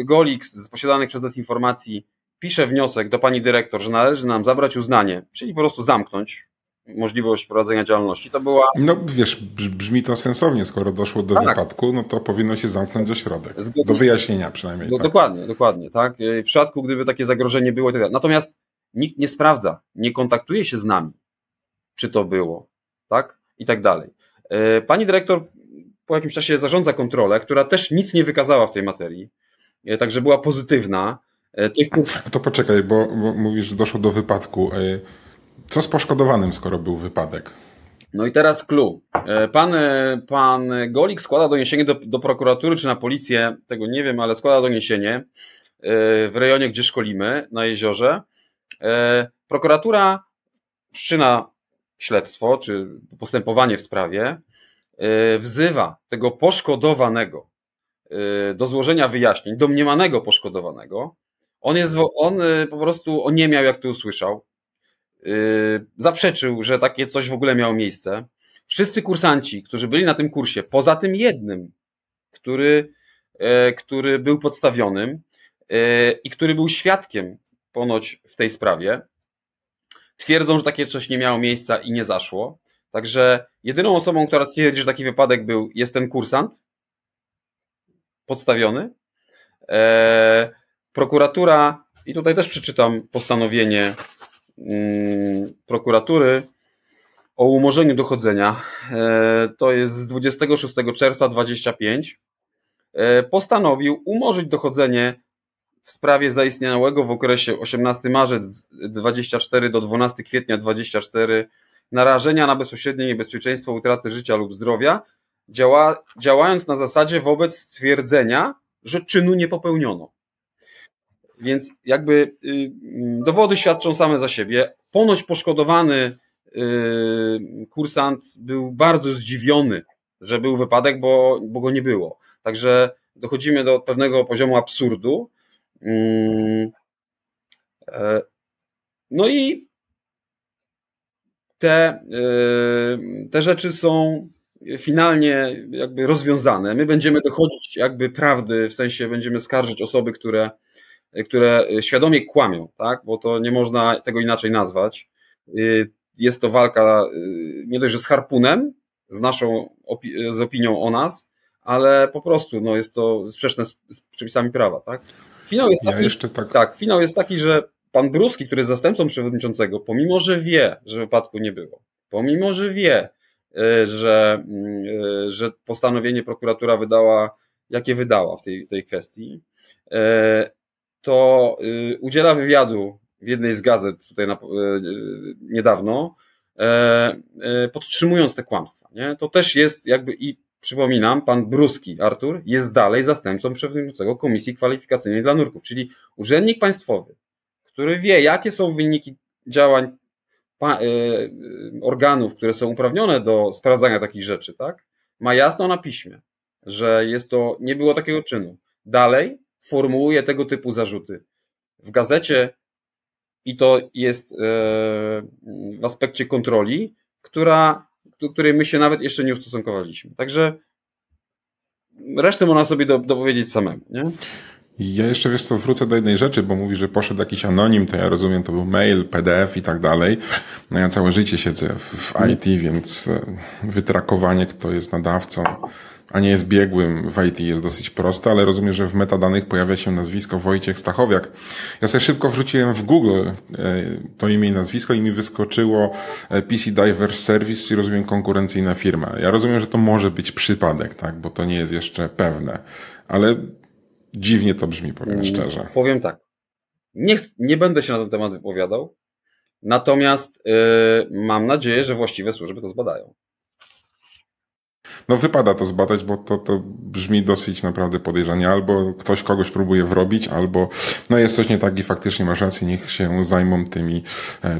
Golik z posiadanych przez nas informacji pisze wniosek do pani dyrektor, że należy nam zabrać uznanie, czyli po prostu zamknąć możliwość prowadzenia działalności. To była... No wiesz, brzmi to sensownie, skoro doszło do wypadku, no to powinno się zamknąć ośrodek. Do wyjaśnienia przynajmniej. No, tak. Dokładnie, tak. W przypadku, gdyby takie zagrożenie było i tak dalej. Natomiast nikt nie sprawdza, nie kontaktuje się z nami, czy to było, tak? I tak dalej. Pani dyrektor po jakimś czasie zarządza kontrolę, która też nic nie wykazała w tej materii, także była pozytywna. To poczekaj, bo mówisz, że doszło do wypadku. Co z poszkodowanym, skoro był wypadek? No i teraz clue. Pan Golik składa doniesienie do prokuratury czy na policję, tego nie wiem, ale składa doniesienie w rejonie, gdzie szkolimy, na jeziorze. Prokuratura wszczyna śledztwo czy postępowanie w sprawie, wzywa tego poszkodowanego do złożenia wyjaśnień, domniemanego poszkodowanego. On po prostu oniemiał, jak to usłyszał. Zaprzeczył, że takie coś w ogóle miało miejsce. Wszyscy kursanci, którzy byli na tym kursie, poza tym jednym, który był podstawionym i który był świadkiem ponoć w tej sprawie, twierdzą, że takie coś nie miało miejsca i nie zaszło. Także jedyną osobą, która twierdzi, że taki wypadek był, jest ten kursant podstawiony. Prokuratura, i tutaj też przeczytam postanowienie prokuratury o umorzeniu dochodzenia. To jest z 26 czerwca 2025. Postanowił umorzyć dochodzenie w sprawie zaistniałego w okresie 18 marzec 24 do 12 kwietnia 24 narażenia na bezpośrednie niebezpieczeństwo utraty życia lub zdrowia, działając na zasadzie wobec stwierdzenia, że czynu nie popełniono. Więc jakby dowody świadczą same za siebie. Ponoć poszkodowany kursant był bardzo zdziwiony, że był wypadek, bo go nie było. Także dochodzimy do pewnego poziomu absurdu. No i te rzeczy są finalnie jakby rozwiązane. My będziemy dochodzić jakby prawdy, w sensie będziemy skarżyć osoby, które świadomie kłamią, tak? Bo to nie można tego inaczej nazwać. Jest to walka nie dość, że z harpunem, z opinią o nas, ale po prostu no, jest to sprzeczne z przepisami prawa, tak? Finał jest taki, że pan Bruski, który jest zastępcą przewodniczącego, pomimo że wie, że wypadku nie było, pomimo że wie, że postanowienie prokuratura wydała, jakie wydała w tej kwestii, to udziela wywiadu w jednej z gazet tutaj niedawno, podtrzymując te kłamstwa. Nie? To też jest jakby i przypominam, pan Bruski, Artur, jest dalej zastępcą przewodniczącego Komisji Kwalifikacyjnej dla Nurków, czyli urzędnik państwowy, który wie, jakie są wyniki działań organów, które są uprawnione do sprawdzania takich rzeczy, tak? Ma jasno na piśmie, że nie było takiego czynu. Dalej formułuje tego typu zarzuty w gazecie i to jest w aspekcie kontroli, do której my się nawet jeszcze nie ustosunkowaliśmy. Także resztę można sobie dopowiedzieć samemu, nie? Ja jeszcze, wiesz co, wrócę do jednej rzeczy, bo mówi, że poszedł jakiś anonim, to ja rozumiem, to był mail, PDF i tak dalej. No ja całe życie siedzę w IT, więc wytrakowanie, kto jest nadawcą, a nie jest biegłym w IT, jest dosyć proste, ale rozumiem, że w metadanych pojawia się nazwisko Wojciech Stachowiak. Ja sobie szybko wrzuciłem w Google to imię i nazwisko i mi wyskoczyło PC Divers Service, czyli rozumiem konkurencyjna firma. Ja rozumiem, że to może być przypadek, tak, bo to nie jest jeszcze pewne, ale dziwnie to brzmi, powiem szczerze. Powiem tak, nie będę się na ten temat wypowiadał, natomiast mam nadzieję, że właściwe służby to zbadają. No wypada to zbadać, bo to brzmi dosyć naprawdę podejrzanie. Albo ktoś kogoś próbuje wrobić, albo no jest coś nie tak i faktycznie masz rację, niech się zajmą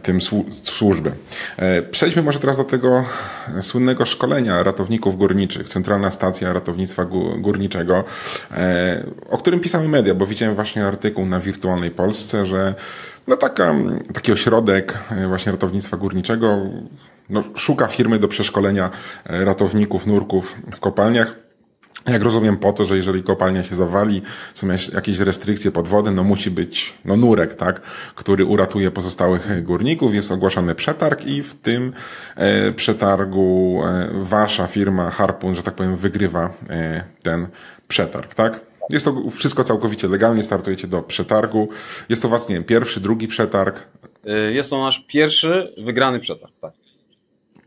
tym służby. Przejdźmy może teraz do tego słynnego szkolenia ratowników górniczych, Centralna Stacja Ratownictwa Górniczego, o którym pisały media, bo widziałem właśnie artykuł na Wirtualnej Polsce, że no taki ośrodek właśnie ratownictwa górniczego szuka firmy do przeszkolenia ratowników, nurków w kopalniach. Jak rozumiem po to, że jeżeli kopalnia się zawali, są jakieś restrykcje podwody, musi być nurek, tak, który uratuje pozostałych górników. Jest ogłaszany przetarg i w tym przetargu wasza firma Harpun, że tak powiem, wygrywa ten przetarg, tak? Jest to wszystko całkowicie legalnie, startujecie do przetargu. Jest to was, nie wiem, pierwszy, drugi przetarg? Jest to nasz pierwszy wygrany przetarg, tak.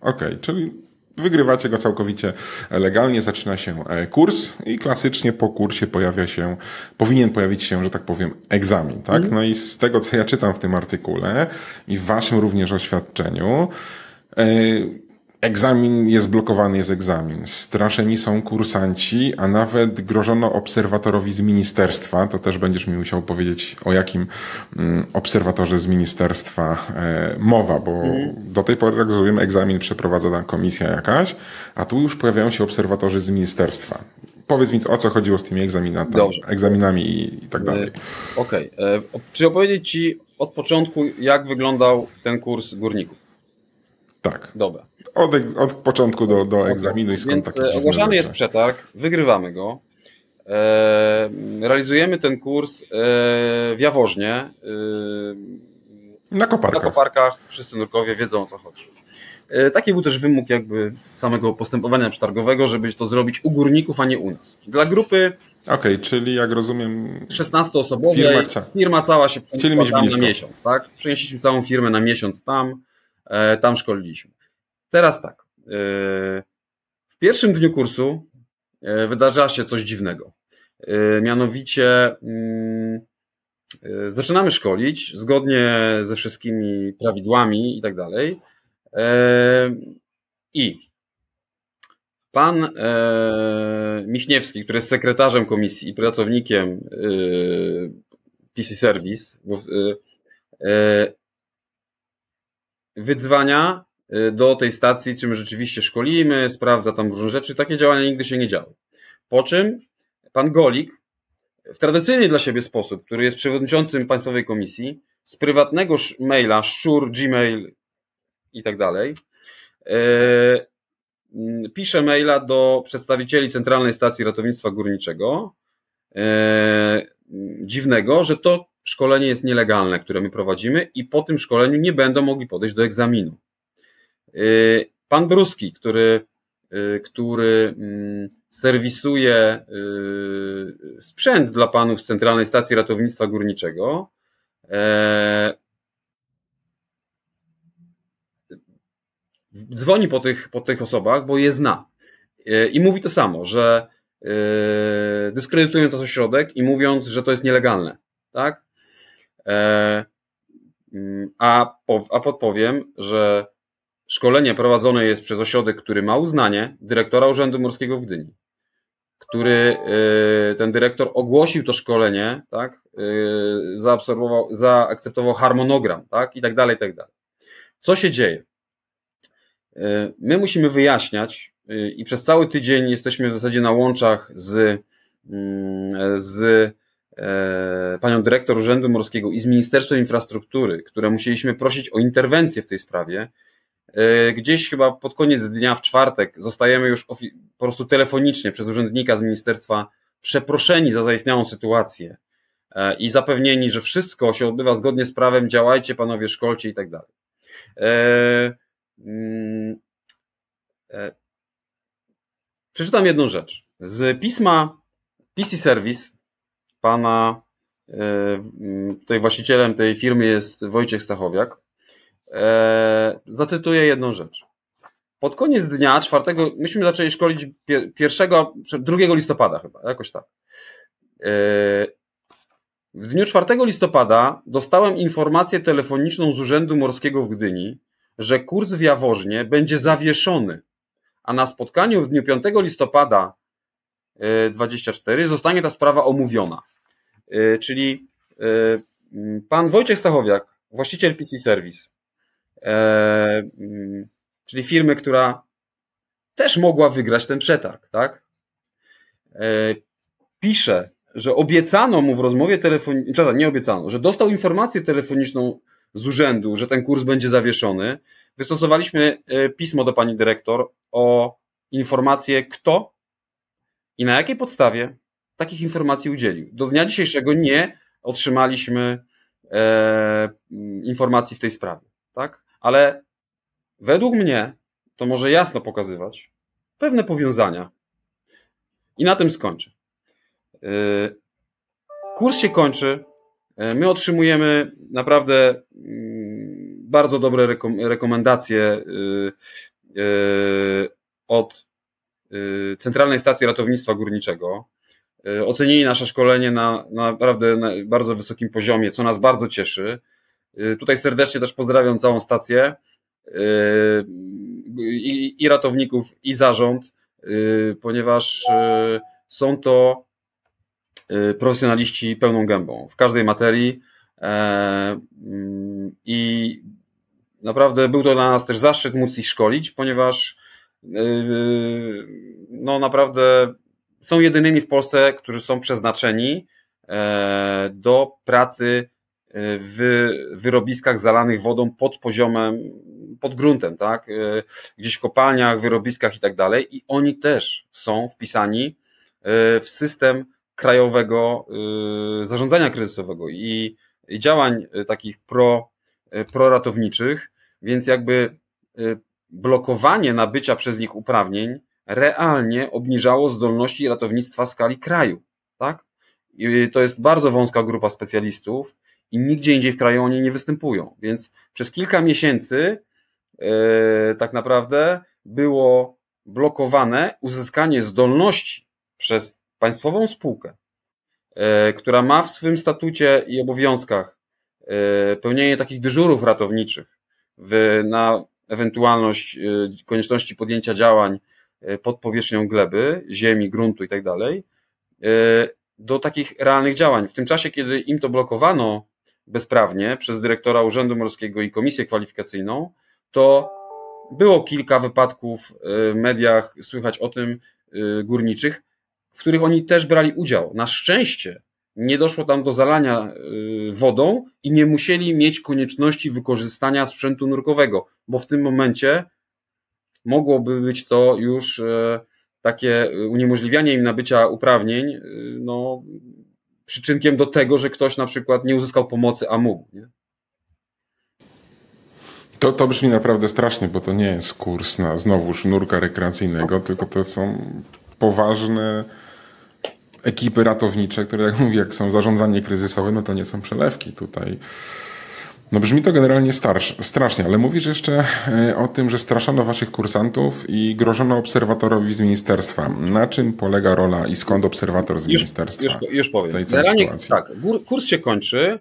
Okej, czyli wygrywacie go całkowicie legalnie, zaczyna się kurs i klasycznie po kursie powinien pojawić się, że tak powiem, egzamin, tak? No i z tego, co ja czytam w tym artykule i w waszym również oświadczeniu, egzamin jest blokowany, jest egzamin. Straszeni są kursanci, a nawet grożono obserwatorowi z ministerstwa. To też będziesz mi musiał powiedzieć, o jakim obserwatorze z ministerstwa mowa, bo do tej pory, jak rozumiem, egzamin przeprowadza komisja jakaś, a tu już pojawiają się obserwatorzy z ministerstwa. Powiedz mi, o co chodziło z tymi egzaminami i tak dalej. Okej. Czy opowiedzieć ci od początku, jak wyglądał ten kurs górników? Tak. Dobra. Od początku do egzaminu i skąd takie dziwne ogłaszany jest przetarg, wygrywamy go. Realizujemy ten kurs w Jaworznie. Na koparkach. Na koparkach. Wszyscy nurkowie wiedzą, o co chodzi. Taki był też wymóg jakby samego postępowania przetargowego, żeby to zrobić u górników, a nie u nas. Dla grupy czyli jak rozumiem 16-osobowej firma cała się przeniosła na miesiąc, tak? Przenieśliśmy całą firmę na miesiąc tam szkoliliśmy. Teraz tak, w pierwszym dniu kursu wydarza się coś dziwnego. Mianowicie zaczynamy szkolić zgodnie ze wszystkimi prawidłami i tak dalej. I pan Michniewski, który jest sekretarzem komisji i pracownikiem PC Service, wydzwania do tej stacji, czy my rzeczywiście szkolimy, sprawdza tam różne rzeczy. Takie działania nigdy się nie działy. Po czym pan Golik w tradycyjny dla siebie sposób, który jest przewodniczącym Państwowej Komisji, z prywatnego maila, szczur, Gmail i tak dalej, pisze maila do przedstawicieli Centralnej Stacji Ratownictwa Górniczego, dziwnego, że to szkolenie jest nielegalne, które my prowadzimy i po tym szkoleniu nie będą mogli podejść do egzaminu. Pan Bruski, który serwisuje sprzęt dla panów z Centralnej Stacji Ratownictwa Górniczego, dzwoni po tych osobach, bo je zna. I mówi to samo, że dyskredytują ten ośrodek i mówiąc, że to jest nielegalne. Tak? A podpowiem, że szkolenie prowadzone jest przez ośrodek, który ma uznanie dyrektora Urzędu Morskiego w Gdyni, który ten dyrektor ogłosił to szkolenie, tak? Zaakceptował harmonogram, tak? I tak dalej, i tak dalej. Co się dzieje? My musimy wyjaśniać i przez cały tydzień jesteśmy w zasadzie na łączach z panią dyrektor Urzędu Morskiego i z Ministerstwem Infrastruktury, które musieliśmy prosić o interwencję w tej sprawie. Gdzieś chyba pod koniec dnia w czwartek zostajemy już po prostu telefonicznie przez urzędnika z ministerstwa przeproszeni za zaistniałą sytuację i zapewnieni, że wszystko się odbywa zgodnie z prawem, działajcie panowie, szkolcie i tak dalej. Przeczytam jedną rzecz. Z pisma PC Service pana, tutaj właścicielem tej firmy jest Wojciech Stachowiak, zacytuję jedną rzecz. Pod koniec dnia 4, myśmy zaczęli szkolić 2 listopada chyba, jakoś tak. W dniu 4 listopada dostałem informację telefoniczną z Urzędu Morskiego w Gdyni, że kurs w Jaworznie będzie zawieszony, a na spotkaniu w dniu 5 listopada 24 zostanie ta sprawa omówiona. Czyli pan Wojciech Stachowiak, właściciel PC Service, czyli firmy, która też mogła wygrać ten przetarg, tak? Pisze, że obiecano mu w rozmowie telefonicznej, nie obiecano, że dostał informację telefoniczną z urzędu, że ten kurs będzie zawieszony. Wystosowaliśmy pismo do pani dyrektor o informację, kto i na jakiej podstawie takich informacji udzielił. Do dnia dzisiejszego nie otrzymaliśmy informacji w tej sprawie, tak? Ale według mnie to może jasno pokazywać pewne powiązania. I na tym skończę. Kurs się kończy. My otrzymujemy naprawdę bardzo dobre rekomendacje od Centralnej Stacji Ratownictwa Górniczego. Ocenili nasze szkolenie na naprawdę bardzo wysokim poziomie, co nas bardzo cieszy. Tutaj serdecznie też pozdrawiam całą stację i ratowników, i zarząd, ponieważ są to profesjonaliści pełną gębą w każdej materii i naprawdę był to dla nas też zaszczyt móc ich szkolić, ponieważ no naprawdę są jedynymi w Polsce, którzy są przeznaczeni do pracy w wyrobiskach zalanych wodą pod poziomem, pod gruntem, tak? Gdzieś w kopalniach, wyrobiskach i tak dalej. I oni też są wpisani w system krajowego zarządzania kryzysowego i działań takich proratowniczych, więc jakby blokowanie nabycia przez nich uprawnień realnie obniżało zdolności ratownictwa w skali kraju, tak? I to jest bardzo wąska grupa specjalistów i nigdzie indziej w kraju oni nie występują, więc przez kilka miesięcy tak naprawdę było blokowane uzyskanie zdolności przez państwową spółkę, która ma w swym statucie i obowiązkach pełnienie takich dyżurów ratowniczych na ewentualność konieczności podjęcia działań pod powierzchnią gleby, ziemi, gruntu i tak dalej, do takich realnych działań. W tym czasie, kiedy im to blokowano bezprawnie przez dyrektora Urzędu Morskiego i Komisję Kwalifikacyjną, to było kilka wypadków w mediach, słychać o tym, górniczych, w których oni też brali udział. Na szczęście nie doszło tam do zalania wodą i nie musieli mieć konieczności wykorzystania sprzętu nurkowego, bo w tym momencie mogłoby być to już takie uniemożliwianie im nabycia uprawnień, no, przyczynkiem do tego, że ktoś na przykład nie uzyskał pomocy, a mógł. Nie? To brzmi naprawdę strasznie, bo to nie jest kurs na znowuż nurka rekreacyjnego, tylko to są poważne ekipy ratownicze, które, jak mówię, jak są zarządzanie kryzysowe, no to nie są przelewki tutaj. No brzmi to generalnie strasznie, ale mówisz jeszcze o tym, że straszono waszych kursantów i grożono obserwatorowi z ministerstwa. Na czym polega rola i skąd obserwator z ministerstwa? Już powiem. W tej całej sytuacji? Tak, kurs się kończy,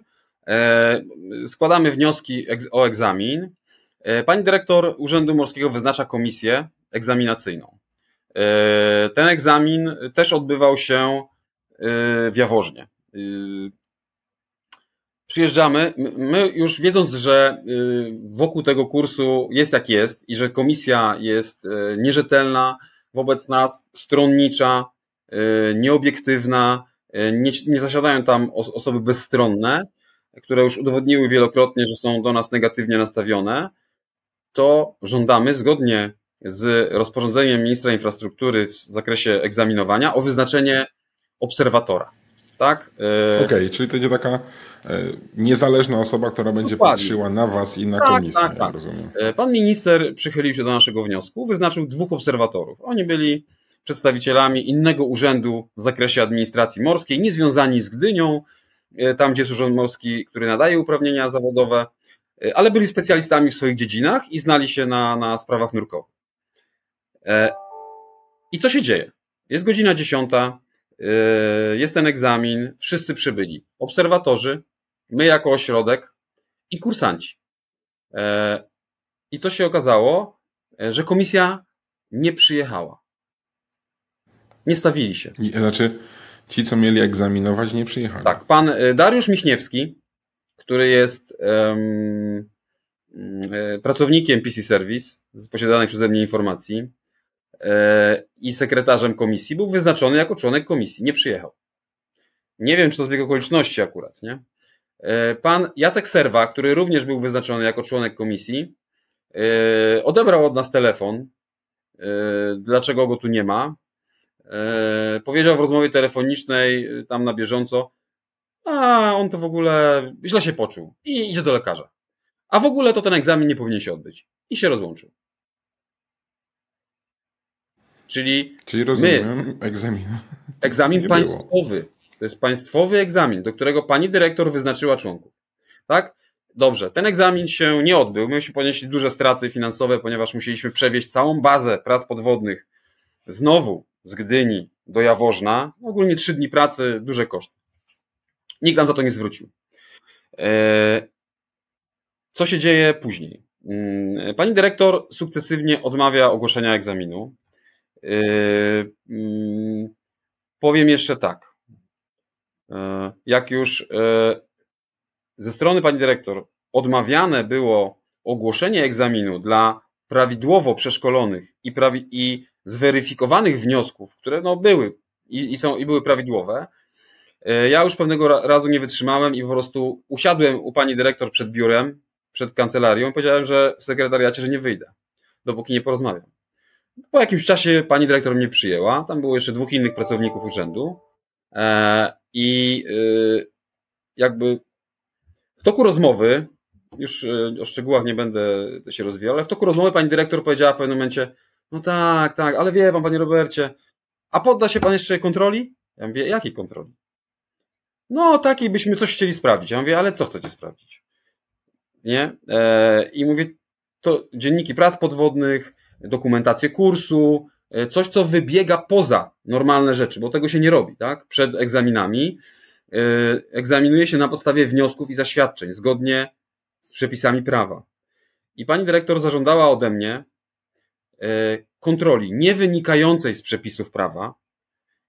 składamy wnioski o egzamin. Pani dyrektor Urzędu Morskiego wyznacza komisję egzaminacyjną. Ten egzamin też odbywał się w Jaworznie. Przyjeżdżamy, my już wiedząc, że wokół tego kursu jest jak jest i że komisja jest nierzetelna wobec nas, stronnicza, nieobiektywna, nie zasiadają tam osoby bezstronne, które już udowodniły wielokrotnie, że są do nas negatywnie nastawione, to żądamy zgodnie z rozporządzeniem ministra infrastruktury w zakresie egzaminowania o wyznaczenie obserwatora. Tak? Okej, czyli to będzie taka niezależna osoba, która będzie patrzyła na was i na komisję, jak rozumiem. Pan minister przychylił się do naszego wniosku, wyznaczył 2 obserwatorów. Oni byli przedstawicielami innego urzędu w zakresie administracji morskiej, niezwiązani z Gdynią, tam gdzie jest urząd morski, który nadaje uprawnienia zawodowe, ale byli specjalistami w swoich dziedzinach i znali się na sprawach nurkowych. I co się dzieje? Jest godzina 10, jest ten egzamin, wszyscy przybyli. Obserwatorzy, my jako ośrodek i kursanci. I co się okazało? Że komisja nie przyjechała. Nie stawili się. Znaczy, ci, co mieli egzaminować, nie przyjechali. Tak, pan Dariusz Michniewski, który jest pracownikiem PC Service z posiadanych przeze mnie informacji i sekretarzem komisji, był wyznaczony jako członek komisji. Nie przyjechał. Nie wiem, czy to zbieg okoliczności akurat, nie? Pan Jacek Serwa, który również był wyznaczony jako członek komisji, odebrał od nas telefon, dlaczego go tu nie ma. Powiedział w rozmowie telefonicznej tam na bieżąco, a on to w ogóle źle się poczuł i idzie do lekarza. A w ogóle to ten egzamin nie powinien się odbyć. I się rozłączył. Czyli rozumiem, egzamin państwowy. To jest państwowy egzamin, do którego pani dyrektor wyznaczyła członków. Tak? Dobrze, ten egzamin się nie odbył. Myśmy ponieśli duże straty finansowe, ponieważ musieliśmy przewieźć całą bazę prac podwodnych znowu z Gdyni do Jaworzna. Ogólnie 3 dni pracy, duże koszty. Nikt nam za to nie zwrócił. Co się dzieje później? Pani dyrektor sukcesywnie odmawia ogłoszenia egzaminu. Powiem jeszcze tak. Jak już ze strony pani dyrektor odmawiane było ogłoszenie egzaminu dla prawidłowo przeszkolonych i zweryfikowanych wniosków, które no były i były prawidłowe, ja już pewnego razu nie wytrzymałem i po prostu usiadłem u pani dyrektor przed biurem, przed kancelarią i powiedziałem, że w sekretariacie, że nie wyjdę, dopóki nie porozmawiam. Po jakimś czasie pani dyrektor mnie przyjęła, tam było jeszcze 2 innych pracowników urzędu i jakby w toku rozmowy, już o szczegółach nie będę się rozwijał, ale w toku rozmowy pani dyrektor powiedziała w pewnym momencie, no tak, ale wie pan, panie Robercie, a podda się pan jeszcze kontroli? Ja mówię, jakiej kontroli? No takiej byśmy coś chcieli sprawdzić. Ja mówię, ale co chcecie sprawdzić? Nie? I mówię, to dzienniki prac podwodnych, dokumentację kursu, coś, co wybiega poza normalne rzeczy, bo tego się nie robi, tak? Przed egzaminami egzaminuje się na podstawie wniosków i zaświadczeń, zgodnie z przepisami prawa. i pani dyrektor zażądała ode mnie kontroli nie wynikającej z przepisów prawa.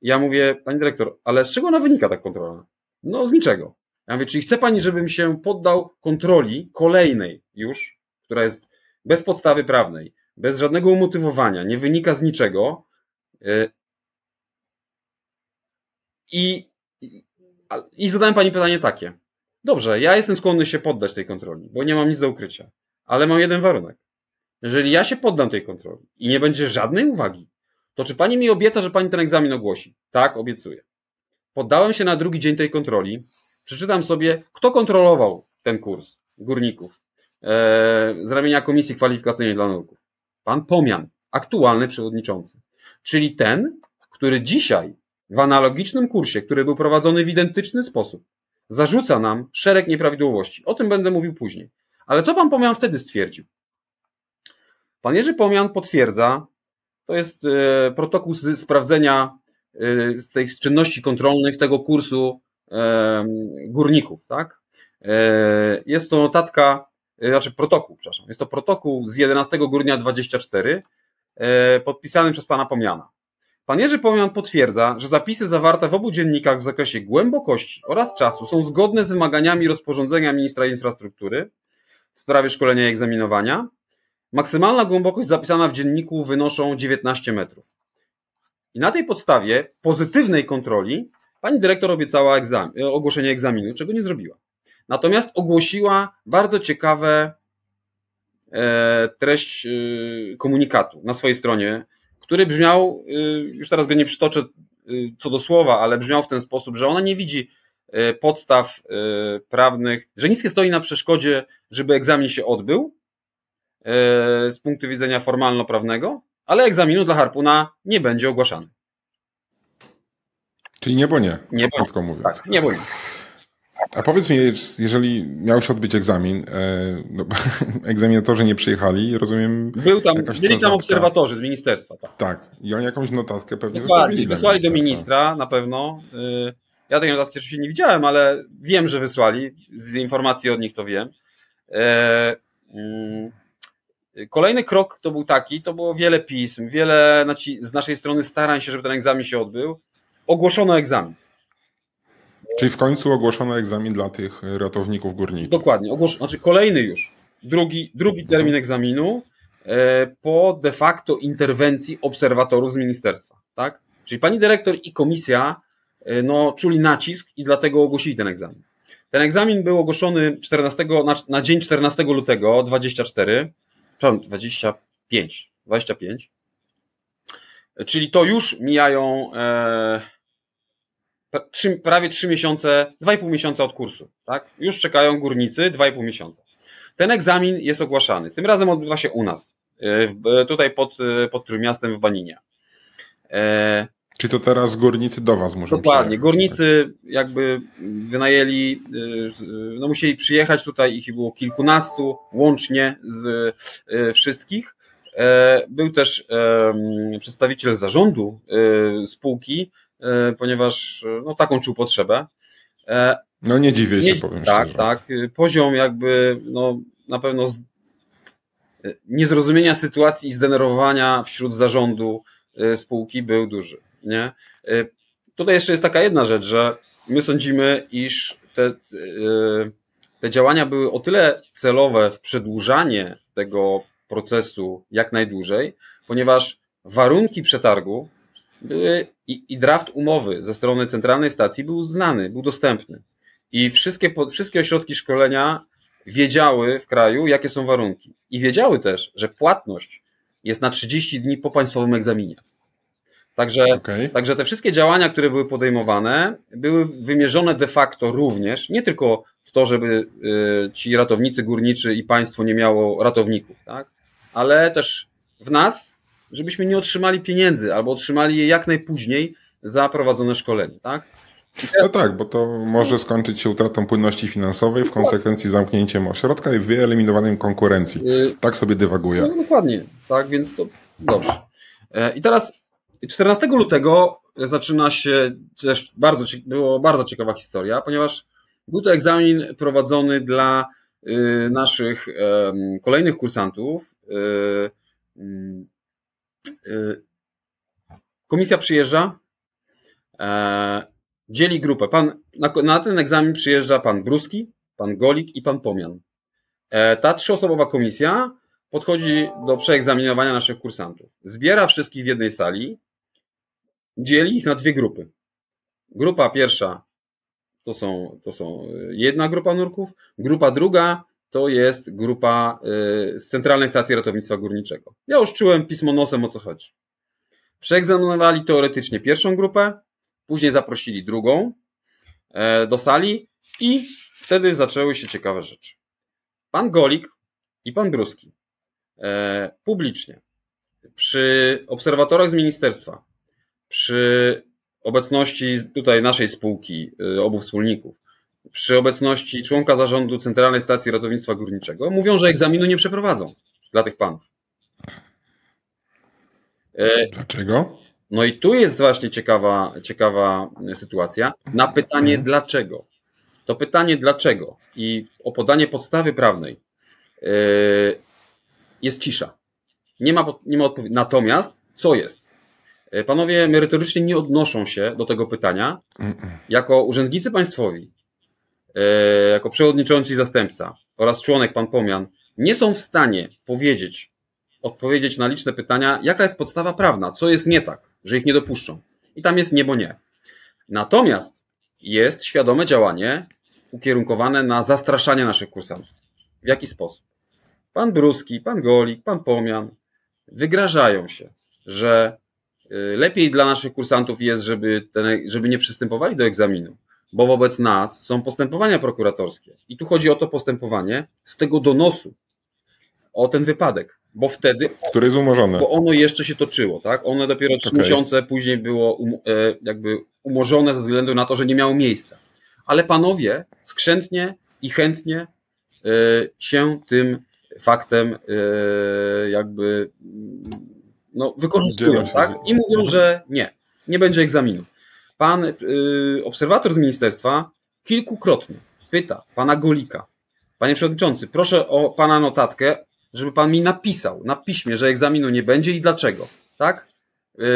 Ja mówię, pani dyrektor, ale z czego ona wynika, ta kontrola? No z niczego. Ja mówię, czyli chce pani, żebym się poddał kontroli kolejnej już, która jest bez podstawy prawnej, bez żadnego umotywowania, nie wynika z niczego. I zadałem pani pytanie takie. Dobrze, ja jestem skłonny się poddać tej kontroli, bo nie mam nic do ukrycia, ale mam jeden warunek. Jeżeli ja się poddam tej kontroli i nie będzie żadnej uwagi, to czy pani mi obieca, że pani ten egzamin ogłosi? Tak, obiecuję. Poddałem się na drugi dzień tej kontroli. Przeczytam sobie, kto kontrolował ten kurs górników z ramienia Komisji Kwalifikacyjnej dla Nurków. Pan Pomian, aktualny przewodniczący. Czyli ten, który dzisiaj w analogicznym kursie, który był prowadzony w identyczny sposób, zarzuca nam szereg nieprawidłowości. O tym będę mówił później. Ale co pan Pomian wtedy stwierdził? Pan Jerzy Pomian potwierdza, to jest protokół z sprawdzenia z tych czynności kontrolnych tego kursu górników, tak? Jest to notatka, protokół, przepraszam. Jest to protokół z 11 grudnia 24, podpisany przez pana Pomiana. Pan Jerzy Pomian potwierdza, że zapisy zawarte w obu dziennikach w zakresie głębokości oraz czasu są zgodne z wymaganiami rozporządzenia ministra infrastruktury w sprawie szkolenia i egzaminowania. Maksymalna głębokość zapisana w dzienniku wynoszą 19 metrów. I na tej podstawie pozytywnej kontroli pani dyrektor obiecała ogłoszenie egzaminu, czego nie zrobiła. Natomiast ogłosiła bardzo ciekawe treść komunikatu na swojej stronie, który brzmiał, już teraz go nie przytoczę co do słowa, ale brzmiał w ten sposób, że ona nie widzi podstaw prawnych, że nic nie stoi na przeszkodzie, żeby egzamin się odbył z punktu widzenia formalno-prawnego, ale egzaminu dla harpuna nie będzie ogłaszany. Czyli nie, bo nie, krótko mówiąc. Tak, nie, bo nie. A powiedz mi, jeżeli miał się odbyć egzamin, egzaminatorzy nie przyjechali, rozumiem... Byli tam obserwatorzy z ministerstwa. Tak, i oni jakąś notatkę pewnie zostawili. Wysłali do ministra na pewno. Ja tej notatki oczywiście nie widziałem, ale wiem, że wysłali. Z informacji od nich to wiem. Kolejny krok to był taki, to było wiele pism, wiele z naszej strony starań się, żeby ten egzamin się odbył. Ogłoszono egzamin. Czyli w końcu ogłoszono egzamin dla tych ratowników górniczych. Dokładnie, kolejny już, drugi termin egzaminu po de facto interwencji obserwatorów z ministerstwa. Tak? Czyli pani dyrektor i komisja czuli nacisk i dlatego ogłosili ten egzamin. Ten egzamin był ogłoszony na dzień 14 lutego 25, czyli to już mijają prawie 3 miesiące, 2,5 miesiąca od kursu. Tak? Już czekają górnicy 2,5 miesiąca. Ten egzamin jest ogłaszany. Tym razem odbywa się u nas, tutaj pod Trójmiastem w Baninie. Czyli to teraz górnicy do was muszą Dokładnie. przyjechać. Górnicy jakby wynajęli, musieli przyjechać tutaj, ich było kilkunastu łącznie z wszystkich. Był też przedstawiciel zarządu spółki, ponieważ taką czuł potrzebę. Nie dziwię się, powiem szczerze. Tak. Poziom jakby na pewno niezrozumienia sytuacji i zdenerwowania wśród zarządu spółki był duży. Nie? Tutaj jeszcze jest taka jedna rzecz, że my sądzimy, iż te działania były o tyle celowe w przedłużanie tego procesu jak najdłużej, ponieważ warunki przetargu były i draft umowy ze strony centralnej stacji był znany, był dostępny. I wszystkie ośrodki szkolenia wiedziały w kraju, jakie są warunki. I wiedziały też, że płatność jest na 30 dni po państwowym egzaminie. Także te wszystkie działania, które były podejmowane, były wymierzone de facto również, nie tylko w to, żeby ci ratownicy górniczy i państwo nie miało ratowników, tak? Ale też w nas, żebyśmy nie otrzymali pieniędzy albo otrzymali je jak najpóźniej za prowadzone szkolenie. Tak? Tak, bo to może skończyć się utratą płynności finansowej, w konsekwencji zamknięciem ośrodka i wyeliminowaniem konkurencji. Tak sobie dywaguję. Dokładnie, tak, więc to dobrze. I teraz 14 lutego zaczyna się też była bardzo ciekawa historia, ponieważ był to egzamin prowadzony dla naszych kolejnych kursantów komisja przyjeżdża, dzieli grupę. Na ten egzamin przyjeżdża pan Bruski, pan Golik i pan Pomian. Ta trzyosobowa komisja podchodzi do przeegzaminowania naszych kursantów. Zbiera wszystkich w jednej sali, dzieli ich na dwie grupy. Grupa pierwsza to są jedna grupa nurków, grupa druga to jest grupa z Centralnej Stacji Ratownictwa Górniczego. Ja już czułem pismo nosem, o co chodzi. Przeegzaminowali teoretycznie pierwszą grupę, później zaprosili drugą do sali i wtedy zaczęły się ciekawe rzeczy. Pan Golik i pan Bruski publicznie przy obserwatorach z ministerstwa, przy obecności tutaj naszej spółki, obu wspólników, przy obecności członka zarządu Centralnej Stacji Ratownictwa Górniczego mówią, że egzaminu nie przeprowadzą dla tych panów. Dlaczego? No i tu jest właśnie ciekawa sytuacja. Na pytanie dlaczego. To pytanie dlaczego i o podanie podstawy prawnej jest cisza. Nie ma odpowiedzi. Natomiast co jest? Panowie merytorycznie nie odnoszą się do tego pytania. Jako urzędnicy państwowi, jako przewodniczący i zastępca oraz członek pan Pomian nie są w stanie odpowiedzieć na liczne pytania, jaka jest podstawa prawna, co jest nie tak, że ich nie dopuszczą. I tam jest nie, bo nie. Natomiast jest świadome działanie ukierunkowane na zastraszanie naszych kursantów. W jaki sposób? Pan Bruski, pan Golik, pan Pomian wygrażają się, że lepiej dla naszych kursantów jest, żeby nie przystępowali do egzaminu, bo wobec nas są postępowania prokuratorskie. I tu chodzi o to postępowanie z tego donosu o ten wypadek, bo wtedy... Który jest umorzony. Bo ono jeszcze się toczyło, tak? Ono dopiero 3 miesiące później było jakby umorzone ze względu na to, że nie miało miejsca. Ale panowie skrzętnie i chętnie się tym faktem jakby wykorzystują, tak? I mówią, że nie będzie egzaminu. Pan obserwator z ministerstwa kilkukrotnie pyta pana Golika: panie przewodniczący, proszę o pana notatkę, żeby pan mi napisał na piśmie, że egzaminu nie będzie i dlaczego, tak?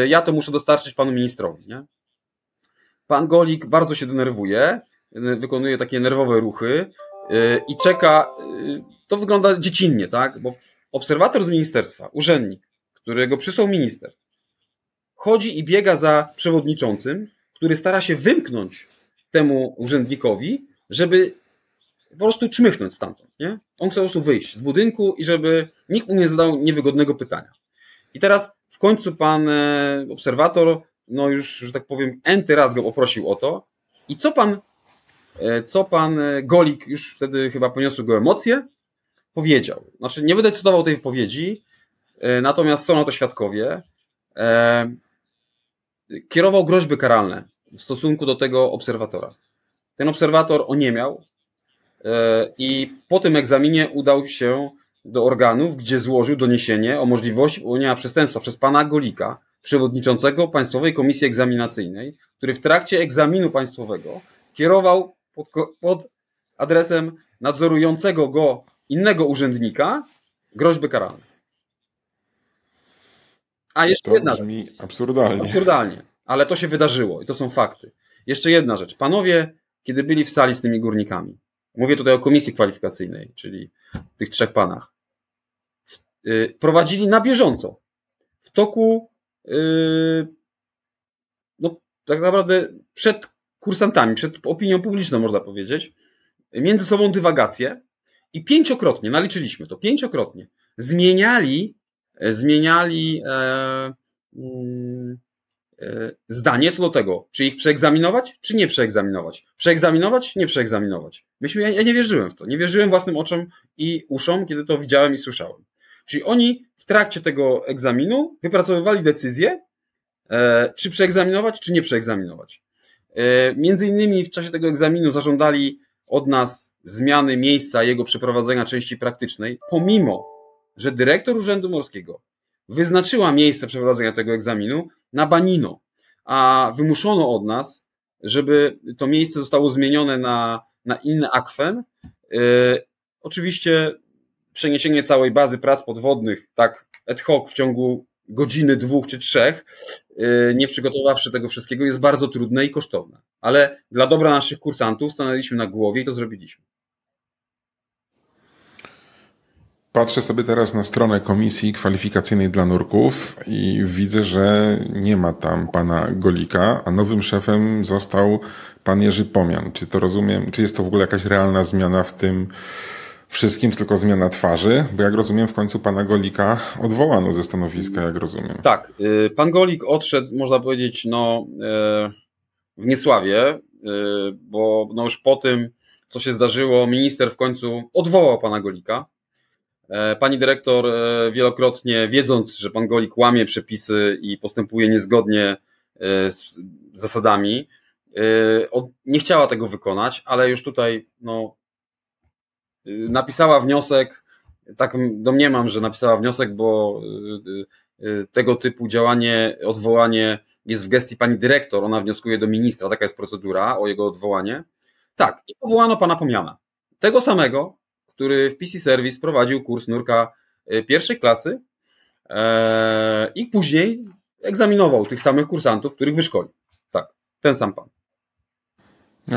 Ja to muszę dostarczyć panu ministrowi, nie? Pan Golik bardzo się denerwuje, wykonuje takie nerwowe ruchy i czeka. To wygląda dziecinnie, tak? Bo obserwator z ministerstwa, urzędnik, którego przysłał minister, chodzi i biega za przewodniczącym, który stara się wymknąć temu urzędnikowi, żeby po prostu czmychnąć stamtąd, nie? On chce po prostu wyjść z budynku i żeby nikt mu nie zadał niewygodnego pytania. I teraz w końcu pan obserwator, już, że tak powiem, n-ty raz go poprosił o to. I co pan Golik, już wtedy chyba poniosły go emocje, powiedział. Znaczy, nie będę cytował tej wypowiedzi, natomiast są na to świadkowie. Kierował groźby karalne w stosunku do tego obserwatora. Ten obserwator oniemiał i po tym egzaminie udał się do organów, gdzie złożył doniesienie o możliwości popełnienia przestępstwa przez pana Golika, przewodniczącego Państwowej Komisji Egzaminacyjnej, który w trakcie egzaminu państwowego kierował pod adresem nadzorującego go innego urzędnika groźby karalne. A jeszcze to jedna brzmi absurdalnie. Absurdalnie, ale to się wydarzyło i to są fakty. Jeszcze jedna rzecz. Panowie, kiedy byli w sali z tymi górnikami, mówię tutaj o komisji kwalifikacyjnej, czyli tych 3 panach, prowadzili na bieżąco, w toku, tak naprawdę przed kursantami, przed opinią publiczną, można powiedzieć, między sobą dywagacje i 5-krotnie, naliczyliśmy to, 5-krotnie, zmieniali zdanie co do tego, czy ich przeegzaminować, czy nie przeegzaminować. Przeegzaminować, nie przeegzaminować. Ja nie wierzyłem w to. Nie wierzyłem własnym oczom i uszom, kiedy to widziałem i słyszałem. Czyli oni w trakcie tego egzaminu wypracowywali decyzję, czy przeegzaminować, czy nie przeegzaminować. Między innymi w czasie tego egzaminu zażądali od nas zmiany miejsca jego przeprowadzenia części praktycznej, pomimo że dyrektor Urzędu Morskiego wyznaczyła miejsce przeprowadzenia tego egzaminu na Banino, a wymuszono od nas, żeby to miejsce zostało zmienione na inny akwen, oczywiście przeniesienie całej bazy prac podwodnych, tak ad hoc w ciągu godziny, 2 czy 3, nie przygotowawszy tego wszystkiego, jest bardzo trudne i kosztowne. Ale dla dobra naszych kursantów stanęliśmy na głowie i to zrobiliśmy. Patrzę sobie teraz na stronę komisji kwalifikacyjnej dla nurków i widzę, że nie ma tam pana Golika, a nowym szefem został pan Jerzy Pomian. Czy to rozumiem, czy jest to w ogóle jakaś realna zmiana w tym wszystkim, tylko zmiana twarzy? Bo jak rozumiem, w końcu pana Golika odwołano ze stanowiska, jak rozumiem. Tak, pan Golik odszedł, można powiedzieć, w niesławie, bo już po tym, co się zdarzyło, minister w końcu odwołał pana Golika. Pani dyrektor wielokrotnie, wiedząc, że pan Golik łamie przepisy i postępuje niezgodnie z zasadami, nie chciała tego wykonać, ale już tutaj napisała wniosek, tak domniemam, że napisała wniosek, bo tego typu działanie, odwołanie jest w gestii pani dyrektor, ona wnioskuje do ministra, taka jest procedura o jego odwołanie. Tak, i powołano pana Pomiana. Tego samego, który w PC Service prowadził kurs nurka pierwszej klasy i później egzaminował tych samych kursantów, których wyszkolił. Tak, ten sam pan.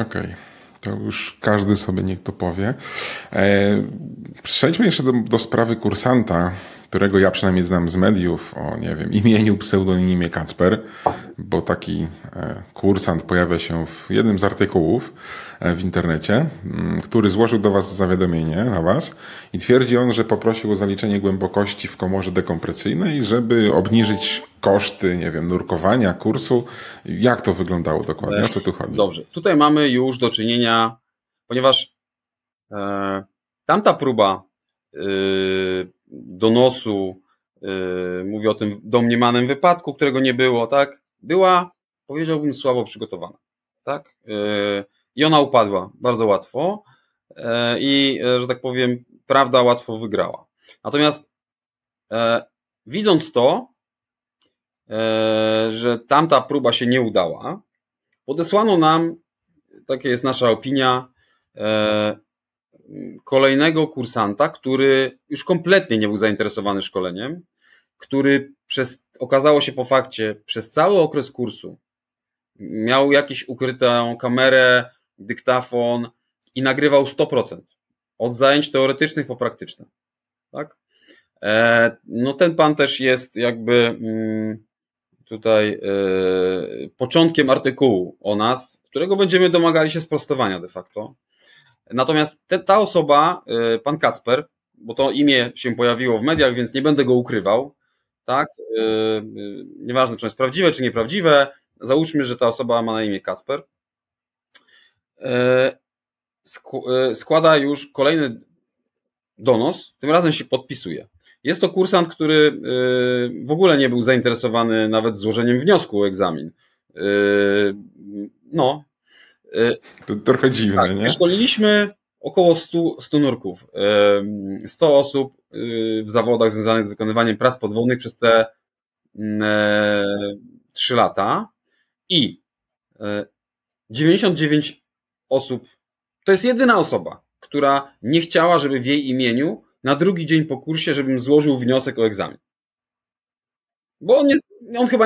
Okej. To już każdy sobie niech to powie. Przejdźmy jeszcze do sprawy kursanta, którego ja przynajmniej znam z mediów, o nie wiem, imieniu, pseudonimie Kacper, bo taki kursant pojawia się w jednym z artykułów w internecie, który złożył do was zawiadomienie na was i twierdzi on, że poprosił o zaliczenie głębokości w komorze dekompresyjnej, żeby obniżyć koszty, nie wiem, nurkowania, kursu. Jak to wyglądało dokładnie? O co tu chodzi? Dobrze, tutaj mamy już do czynienia, ponieważ tamta próba donosu, mówię o tym domniemanym wypadku, którego nie było, tak, była, powiedziałbym, słabo przygotowana, tak, i ona upadła bardzo łatwo i, że tak powiem, prawda łatwo wygrała. Natomiast widząc to, że tamta próba się nie udała, podesłano nam, taka jest nasza opinia, kolejnego kursanta, który już kompletnie nie był zainteresowany szkoleniem, który okazało się po fakcie, przez cały okres kursu miał jakąś ukrytą kamerę, dyktafon i nagrywał 100%. Od zajęć teoretycznych po praktyczne. Tak? Ten pan też jest jakby tutaj początkiem artykułu o nas, którego będziemy domagali się sprostowania de facto. Natomiast ta osoba, pan Kacper, bo to imię się pojawiło w mediach, więc nie będę go ukrywał, tak? Nieważne, czy jest prawdziwe, czy nieprawdziwe, załóżmy, że ta osoba ma na imię Kacper. Składa już kolejny donos, tym razem się podpisuje. Jest to kursant, który w ogóle nie był zainteresowany nawet złożeniem wniosku o egzamin. To trochę dziwne, tak, nie? Szkoliliśmy około 100 nurków. 100 osób w zawodach związanych z wykonywaniem prac podwodnych przez te 3 lata i 99 osób, to jest jedyna osoba, która nie chciała, żeby w jej imieniu na drugi dzień po kursie, żebym złożył wniosek o egzamin. Bo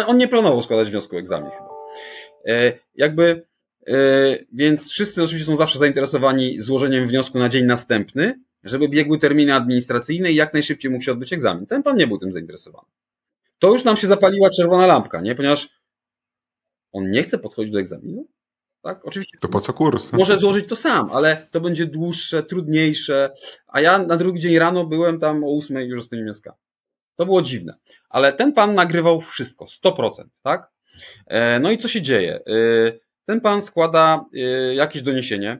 on nie planował składać wniosku o egzamin chyba. Więc wszyscy oczywiście są zawsze zainteresowani złożeniem wniosku na dzień następny, żeby biegły terminy administracyjne i jak najszybciej mógł się odbyć egzamin. Ten pan nie był tym zainteresowany. To już nam się zapaliła czerwona lampka, nie? Ponieważ on nie chce podchodzić do egzaminu. Tak? Oczywiście. To po co kurs? Może złożyć to sam, ale to będzie dłuższe, trudniejsze. A ja na drugi dzień rano byłem tam o 8 już z tymi wnioskami. To było dziwne. Ale ten pan nagrywał wszystko, 100%, tak? No i co się dzieje? Ten pan składa jakieś doniesienie.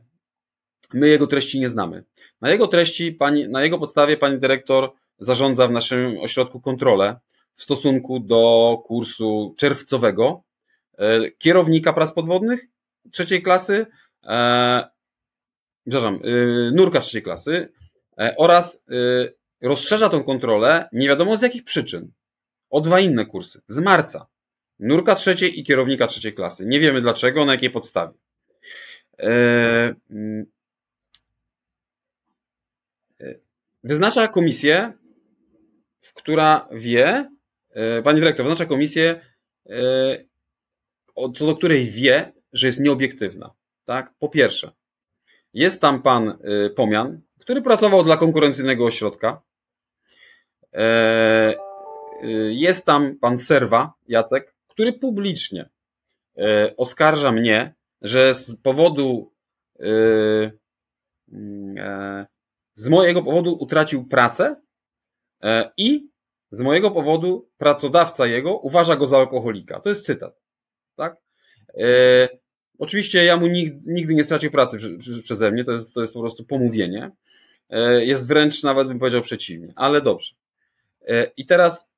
My jego treści nie znamy. Na jego podstawie pani dyrektor zarządza w naszym ośrodku kontrolę w stosunku do kursu czerwcowego kierownika prac podwodnych trzeciej klasy, nurka trzeciej klasy oraz rozszerza tą kontrolę nie wiadomo z jakich przyczyn o 2 inne kursy z marca. Nurka trzeciej i kierownika trzeciej klasy. Nie wiemy dlaczego, na jakiej podstawie. wyznacza komisję, która wie, pani dyrektor wyznacza komisję, co do której wie, że jest nieobiektywna. Tak? Po pierwsze, jest tam pan Pomian, który pracował dla konkurencyjnego ośrodka. Jest tam pan Serwa, Jacek, który publicznie oskarża mnie, że z mojego powodu utracił pracę i z mojego powodu pracodawca jego uważa go za alkoholika. To jest cytat. Tak? Oczywiście ja mu nigdy nie stracił pracy przeze mnie, to jest po prostu pomówienie. Jest wręcz, nawet bym powiedział, przeciwnie, ale dobrze. I teraz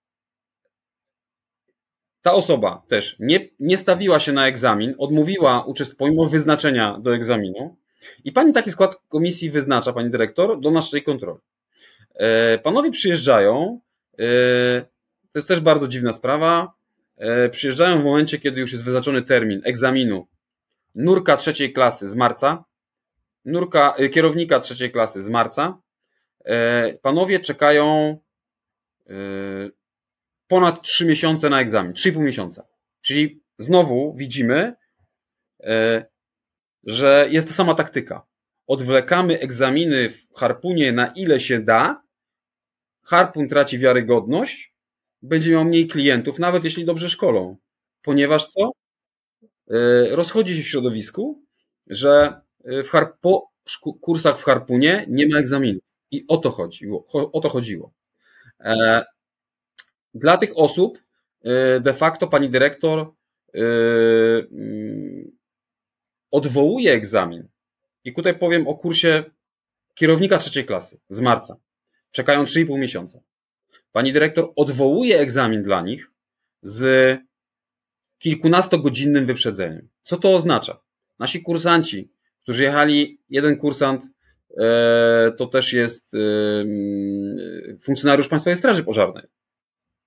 ta osoba też nie stawiła się na egzamin, odmówiła pomimo wyznaczenia do egzaminu i pani taki skład komisji wyznacza, pani dyrektor, do naszej kontroli. Panowie przyjeżdżają, to jest też bardzo dziwna sprawa, przyjeżdżają w momencie, kiedy już jest wyznaczony termin egzaminu nurka 3. klasy z marca, kierownika 3. klasy z marca. Panowie czekają ponad 3 miesiące na egzamin, 3,5 miesiąca. Czyli znowu widzimy, że jest ta sama taktyka. Odwlekamy egzaminy w Harpunie na ile się da, Harpun traci wiarygodność, będzie miał mniej klientów, nawet jeśli dobrze szkolą. Ponieważ co? Rozchodzi się w środowisku, że po kursach w Harpunie nie ma egzaminów. I o to chodziło. Dla tych osób de facto pani dyrektor odwołuje egzamin. I tutaj powiem o kursie kierownika 3. klasy z marca. Czekają 3,5 miesiąca. Pani dyrektor odwołuje egzamin dla nich z kilkunastogodzinnym wyprzedzeniem. Co to oznacza? Nasi kursanci, którzy jechali, jeden kursant to też jest funkcjonariusz Państwowej Straży Pożarnej.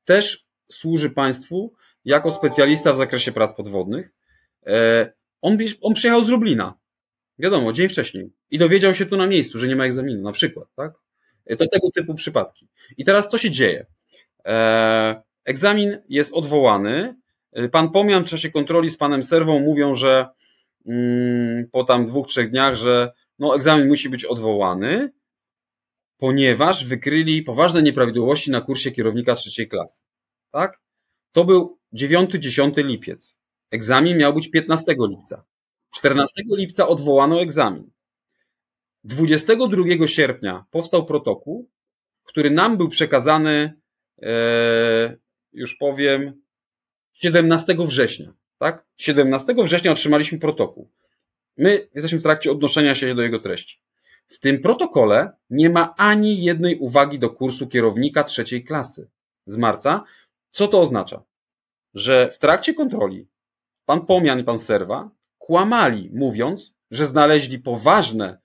Też służy państwu jako specjalista w zakresie prac podwodnych. On przyjechał z Lublina, wiadomo, dzień wcześniej i dowiedział się tu na miejscu, że nie ma egzaminu, na przykład. Tak? To tego typu przypadki. I teraz co się dzieje? Egzamin jest odwołany. Pan Pomian w czasie kontroli z panem Serwą mówią, że po tam 2-3 dniach, że egzamin musi być odwołany, ponieważ wykryli poważne nieprawidłowości na kursie kierownika 3. klasy. Tak? To był 9-10 lipiec. Egzamin miał być 15 lipca. 14 lipca odwołano egzamin. 22 sierpnia powstał protokół, który nam był przekazany, już powiem, 17 września. Tak? 17 września otrzymaliśmy protokół. My jesteśmy w trakcie odnoszenia się do jego treści. W tym protokole nie ma ani jednej uwagi do kursu kierownika 3. klasy z marca. Co to oznacza? Że w trakcie kontroli pan Pomian i pan Serwa kłamali, mówiąc, że znaleźli poważne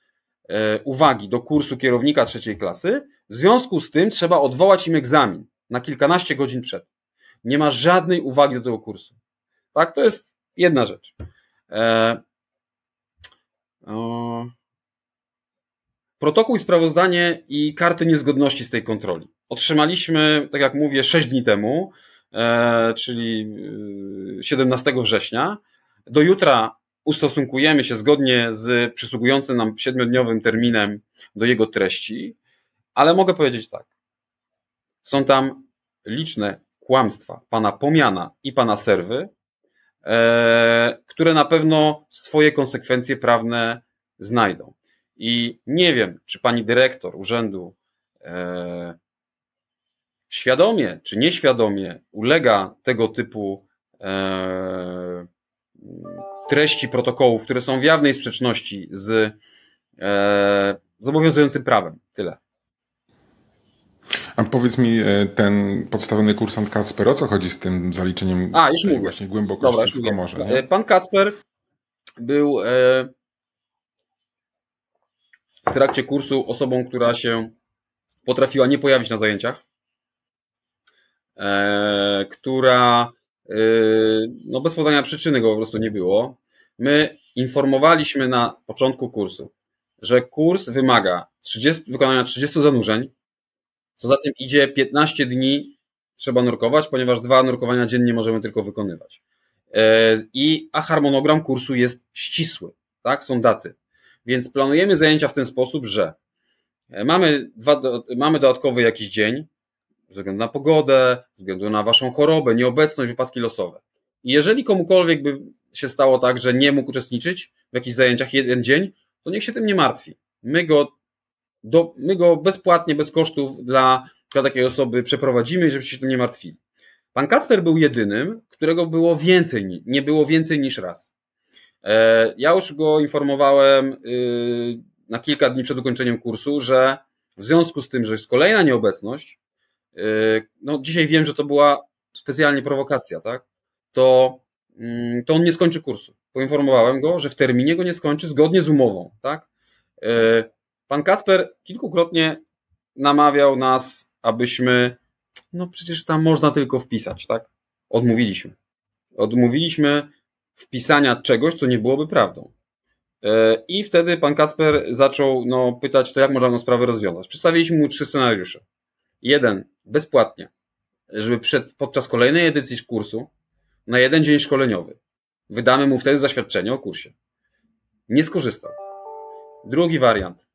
uwagi do kursu kierownika 3. klasy, w związku z tym trzeba odwołać im egzamin na kilkanaście godzin przed. Nie ma żadnej uwagi do tego kursu. Tak, to jest jedna rzecz. Protokół i sprawozdanie i karty niezgodności z tej kontroli otrzymaliśmy, tak jak mówię, 6 dni temu, czyli 17 września. Do jutra ustosunkujemy się zgodnie z przysługującym nam 7-dniowym terminem do jego treści, ale mogę powiedzieć tak. Są tam liczne kłamstwa pana Pomiana i pana Serwy, które na pewno swoje konsekwencje prawne znajdą. I nie wiem, czy pani dyrektor urzędu świadomie czy nieświadomie ulega tego typu treści protokołów, które są w jawnej sprzeczności z obowiązującym prawem. Tyle. A powiedz mi, ten podstawiony kursant Kacper, o co chodzi z tym zaliczeniem tej właśnie głębokości w komorze? Nie? Pan Kacper był w trakcie kursu osobą, która się potrafiła nie pojawić na zajęciach, która bez podania przyczyny go po prostu nie było. My informowaliśmy na początku kursu, że kurs wymaga wykonania 30 zanurzeń, Co za tym idzie, 15 dni trzeba nurkować, ponieważ 2 nurkowania dziennie możemy tylko wykonywać. A harmonogram kursu jest ścisły, tak? Są daty. Więc planujemy zajęcia w ten sposób, że mamy dodatkowy jakiś dzień, ze względu na pogodę, ze względu na waszą chorobę, nieobecność, wypadki losowe. I jeżeli komukolwiek by się stało tak, że nie mógł uczestniczyć w jakichś zajęciach jeden dzień, to niech się tym nie martwi. My go bezpłatnie, bez kosztów dla takiej osoby przeprowadzimy, żebyście się tym nie martwili. Pan Kacper był jedynym, którego nie było więcej niż raz. Ja już go informowałem na kilka dni przed ukończeniem kursu, że w związku z tym, że jest kolejna nieobecność, no dzisiaj wiem, że to była specjalnie prowokacja, tak? To on nie skończy kursu. Poinformowałem go, że w terminie go nie skończy zgodnie z umową, tak? Pan Kacper kilkukrotnie namawiał nas, abyśmy, no przecież tam można tylko wpisać, tak? Odmówiliśmy wpisania czegoś, co nie byłoby prawdą. I wtedy pan Kacper zaczął pytać, to jak można tę sprawę rozwiązać. Przedstawiliśmy mu 3 scenariusze. Jeden, bezpłatnie, żeby podczas kolejnej edycji kursu na 1 dzień szkoleniowy wydamy mu wtedy zaświadczenie o kursie. Nie skorzystał. Drugi wariant,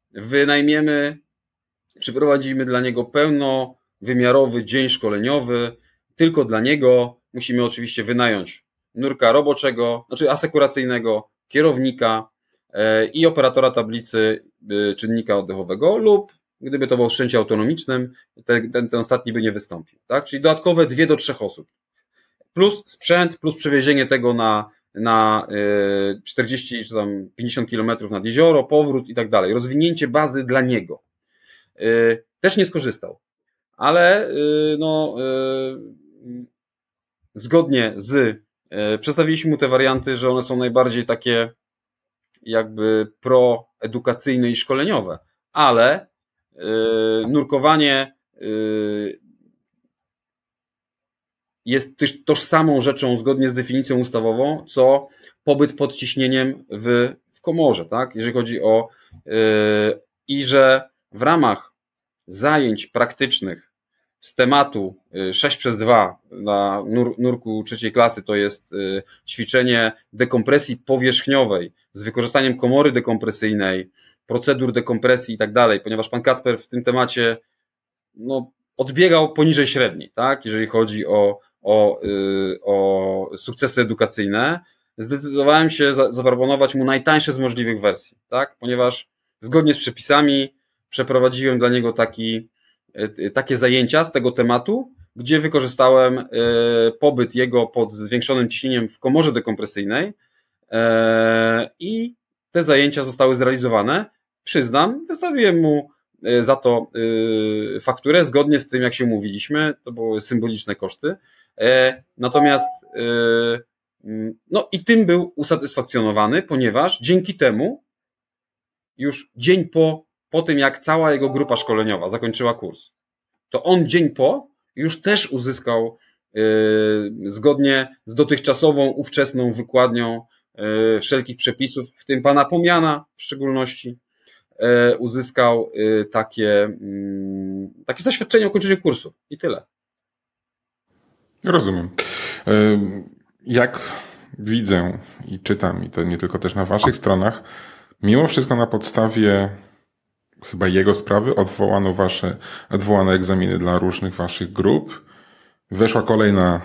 przeprowadzimy dla niego pełnowymiarowy dzień szkoleniowy, tylko dla niego. Musimy oczywiście wynająć nurka roboczego, znaczy asekuracyjnego, kierownika i operatora tablicy czynnika oddechowego, lub gdyby to było w sprzęcie autonomicznym, ten ostatni by nie wystąpił. Tak? Czyli dodatkowe 2 do 3 osób. Plus sprzęt, plus przewiezienie tego na 40 czy tam 50 km nad jezioro, powrót i tak dalej. Rozwinięcie bazy dla niego. Też nie skorzystał. Ale zgodnie przedstawiliśmy mu te warianty, że one są najbardziej takie jakby proedukacyjne i szkoleniowe, ale nurkowanie jest też tożsamą rzeczą zgodnie z definicją ustawową, co pobyt pod ciśnieniem w komorze, tak? Jeżeli chodzi o i że w ramach zajęć praktycznych z tematu 6x2 na nurku 3. klasy, to jest ćwiczenie dekompresji powierzchniowej z wykorzystaniem komory dekompresyjnej, procedur dekompresji i tak dalej, ponieważ pan Kacper w tym temacie odbiegał poniżej średniej, tak? Jeżeli chodzi o sukcesy edukacyjne, zdecydowałem się zaproponować mu najtańsze z możliwych wersji, tak? Ponieważ zgodnie z przepisami przeprowadziłem dla niego takie zajęcia z tego tematu, gdzie wykorzystałem pobyt jego pod zwiększonym ciśnieniem w komorze dekompresyjnej i te zajęcia zostały zrealizowane. Przyznam, wystawiłem mu za to fakturę zgodnie z tym, jak się umówiliśmy. To były symboliczne koszty. Natomiast i tym był usatysfakcjonowany, ponieważ dzięki temu już dzień po tym, jak cała jego grupa szkoleniowa zakończyła kurs, to on dzień po już też uzyskał zgodnie z dotychczasową, ówczesną wykładnią wszelkich przepisów, w tym pana Pomiana w szczególności, uzyskał takie zaświadczenie o ukończeniu kursu i tyle. Rozumiem. Jak widzę i czytam, i to nie tylko też na waszych stronach, mimo wszystko na podstawie chyba jego sprawy odwołano egzaminy dla różnych waszych grup. Weszła kolejna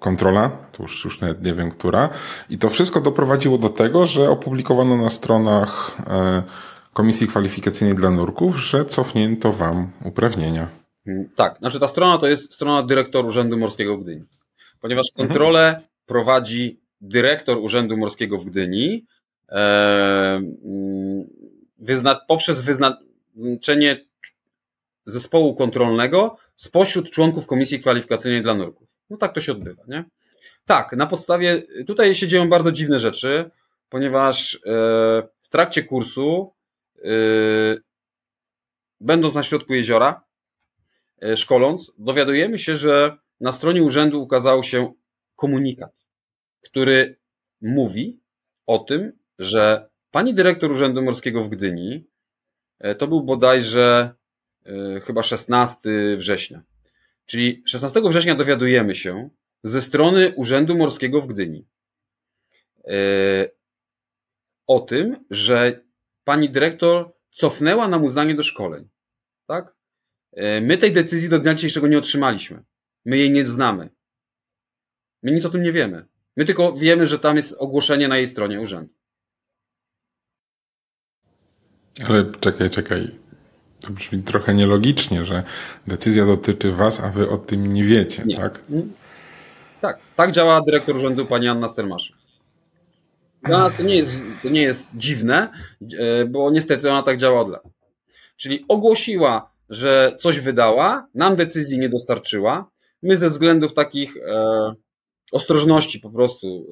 kontrola, to już nawet nie wiem która, i to wszystko doprowadziło do tego, że opublikowano na stronach Komisji Kwalifikacyjnej dla Nurków, że cofnięto wam uprawnienia. Tak, znaczy ta strona to jest strona dyrektor Urzędu Morskiego w Gdyni, ponieważ kontrolę prowadzi dyrektor Urzędu Morskiego w Gdyni poprzez wyznaczenie zespołu kontrolnego spośród członków Komisji Kwalifikacyjnej dla Nurków. No tak to się odbywa, nie? Tak, na podstawie, tutaj się dzieją bardzo dziwne rzeczy, ponieważ w trakcie kursu, będąc na środku jeziora, szkoląc, dowiadujemy się, że na stronie urzędu ukazał się komunikat, który mówi o tym, że pani dyrektor Urzędu Morskiego w Gdyni, to był bodajże chyba 16 września. Czyli 16 września dowiadujemy się ze strony Urzędu Morskiego w Gdyni o tym, że pani dyrektor cofnęła nam uznanie do szkoleń. Tak? My tej decyzji do dnia dzisiejszego nie otrzymaliśmy. My jej nie znamy. My nic o tym nie wiemy. My tylko wiemy, że tam jest ogłoszenie na jej stronie urzędu. Ale czekaj. To brzmi trochę nielogicznie, że decyzja dotyczy was, a wy o tym nie wiecie, nie. tak? Tak działa dyrektor urzędu pani Anna Stermaszek. Dla nas to nie jest dziwne, bo niestety ona tak działa od lat. Czyli ogłosiła, że coś wydała, nam decyzji nie dostarczyła. My ze względów takich ostrożności po prostu